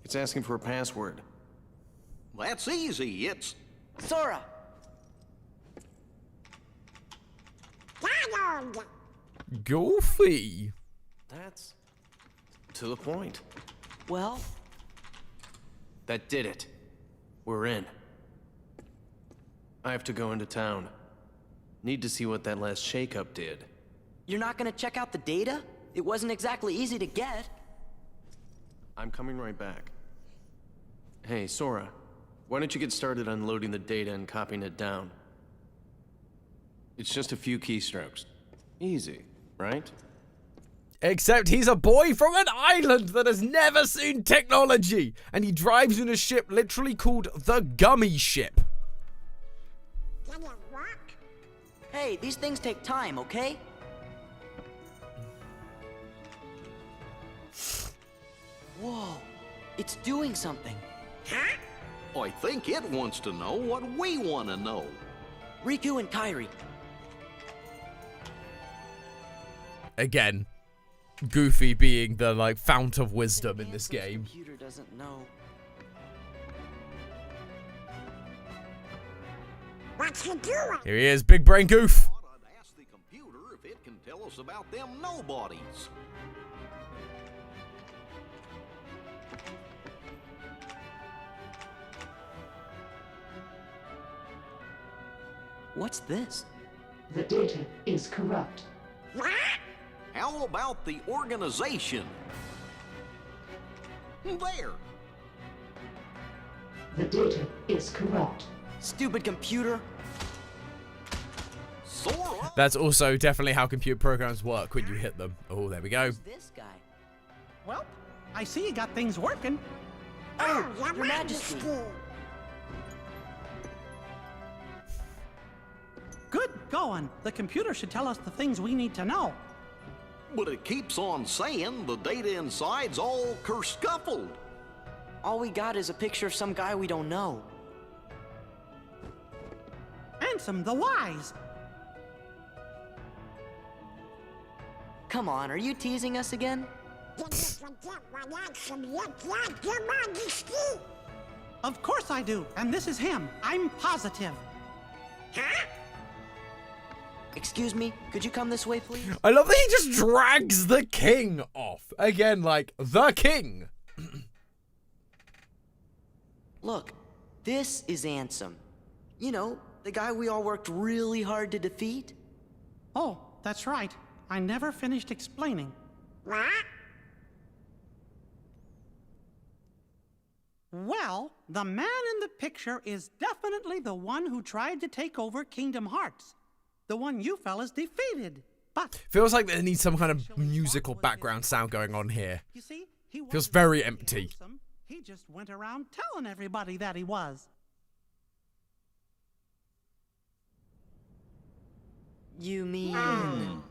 It's asking for a password. That's easy. It's... Sora! Donald! Goofy. That's... to the point. Well? That did it. We're in. I have to go into town. Need to see what that last shakeup did. You're not gonna check out the data? It wasn't exactly easy to get. I'm coming right back. Hey, Sora. Why don't you get started unloading the data and copying it down? It's just a few keystrokes. Easy, right? Except he's a boy from an island that has never seen technology. And he drives in a ship literally called the Gummy Ship. Can you walk? Hey, these things take time, okay? Whoa, it's doing something. Huh? I think it wants to know what we want to know. Riku and Kairi. Again, Goofy being the, like, fount of wisdom in this game. Computer doesn't know. What's he doing? Here he is, big brain Goof. I'd ask the computer if it can tell us about them nobodies. What's this? The data is corrupt. What? How about the organization? There. The data is corrupt. Stupid computer. Sora? That's also definitely how computer programs work when you hit them. Oh, there we go. Who's this guy? Well, I see you got things working. Oh, Your Majesty. Good going. The computer should tell us the things we need to know. But it keeps on saying the data inside's all kerscuffled. All we got is a picture of some guy we don't know. Ansem the Wise. Come on, are you teasing us again? Did you forget what Ansem looked like, Your Majesty? Of course I do, and this is him. I'm positive. Huh? Excuse me, could you come this way, please? I love that he just drags the king off. Again, like, the king. Look, this is Ansem. You know, the guy we all worked really hard to defeat. Oh, that's right. I never finished explaining. What? Well, the man in the picture is definitely the one who tried to take over Kingdom Hearts. The one you fellas defeated. But Feels like there needs some kind of musical background sound going on here. you see, he Feels wasn't very really empty. handsome. He just went around telling everybody that he was. You mean...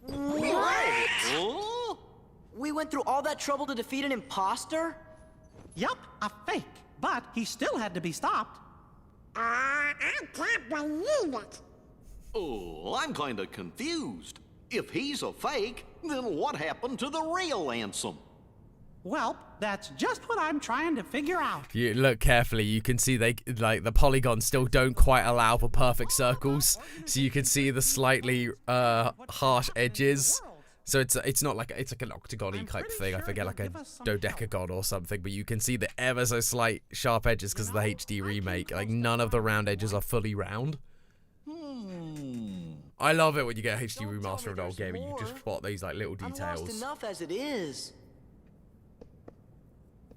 What? We went through all that trouble to defeat an imposter? Yup, a fake. But he still had to be stopped. I can't believe it. Oh, I'm kind of confused. If he's a fake, then what happened to the real Ansem? Well, that's just what I'm trying to figure out. If you look carefully, you can see they like the polygons still don't quite allow for perfect circles, so you can see the slightly harsh edges. So it's not like it's like an octagon-y type thing. I forget, like a dodecagon or something, but you can see the ever so slight sharp edges because of the HD remake. Like none of the round edges are fully round. I love it when you get a HD remaster of an old game and you just spot these like little I'm details. lost enough as it is.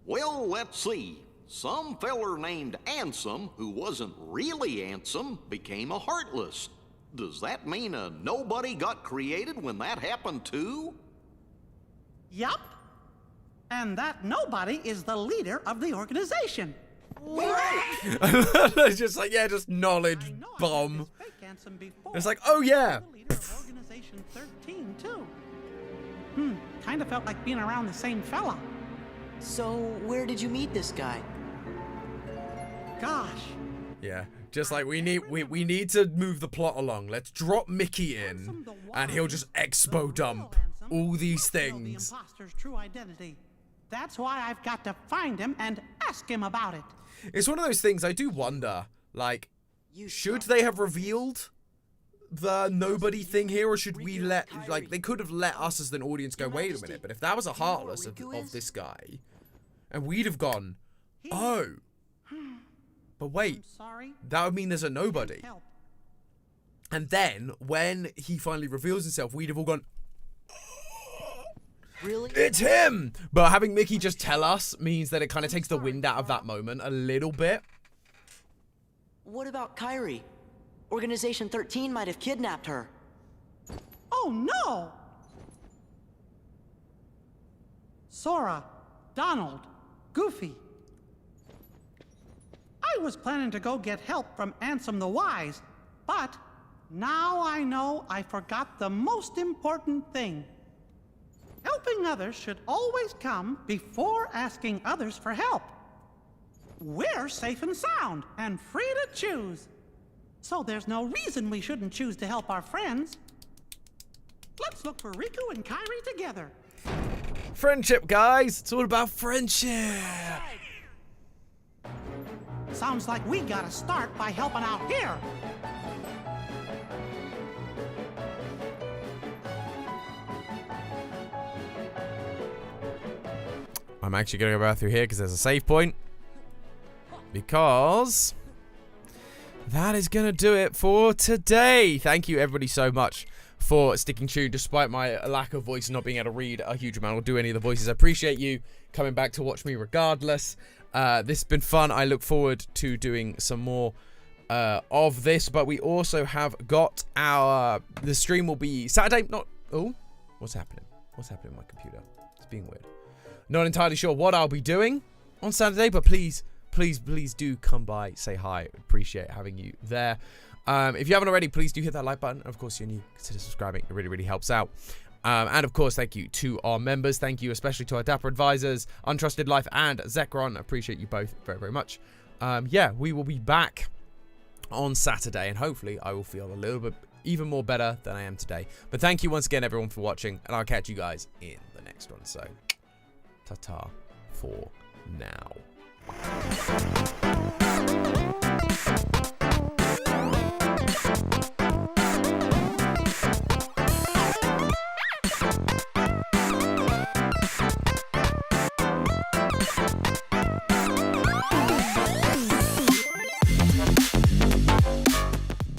Well, let's see. Some feller named Ansem, who wasn't really Ansem, became a Heartless. Does that mean a nobody got created when that happened too? Yup. And that nobody is the leader of the organization. It's just like, yeah, just knowledge bomb. It's like, oh yeah. Leader of Organization 13 too. Kind of felt like being around the same fella. So, where did you meet this guy? Gosh. Yeah, just like we need to move the plot along. Let's drop Mickey in, and he'll just expo dump all these things. The imposter's true identity. That's why I've got to find him and ask him about it. It's one of those things I do wonder, like, should they have revealed the nobody thing here, or should we let, like, they could have let us as an audience go, wait a minute, but if that was a Heartless of this guy, and we'd have gone, oh, but wait, that would mean there's a nobody. And then, when he finally reveals himself, we'd have all gone, really? It's him! But having Mickey just tell us means that it kind of takes the wind out of that moment a little bit. What about Kairi? Organization 13 might have kidnapped her. Oh no! Sora, Donald, Goofy. I was planning to go get help from Ansem the Wise, but Now I know I forgot the most important thing. Helping others should always come before asking others for help. We're safe and sound and free to choose. So there's no reason we shouldn't choose to help our friends. Let's look for Riku and Kairi together. Friendship, guys. It's all about friendship. Sounds like we gotta start by helping out here. I'm actually going to go back through here because there's a save point. Because that is going to do it for today. Thank you, everybody, so much for sticking true despite my lack of voice and not being able to read a huge amount or do any of the voices. I appreciate you coming back to watch me regardless. This has been fun. I look forward to doing some more of this, but we also have got the stream will be Saturday. What's happening with my computer? It's being weird. Not entirely sure what I'll be doing on Saturday, but please do come by, say hi. Appreciate having you there. If you haven't already, please do hit that like button. Of course, you're new, consider subscribing. It really, really helps out. And of course, thank you to our members. Thank you especially to our Dapper advisors, Untrusted Life and Zekron. Appreciate you both very, very much. Yeah, we will be back on Saturday, and hopefully I will feel a little bit even more better than I am today. But thank you once again, everyone, for watching, and I'll catch you guys in the next one. So, ta-ta for now.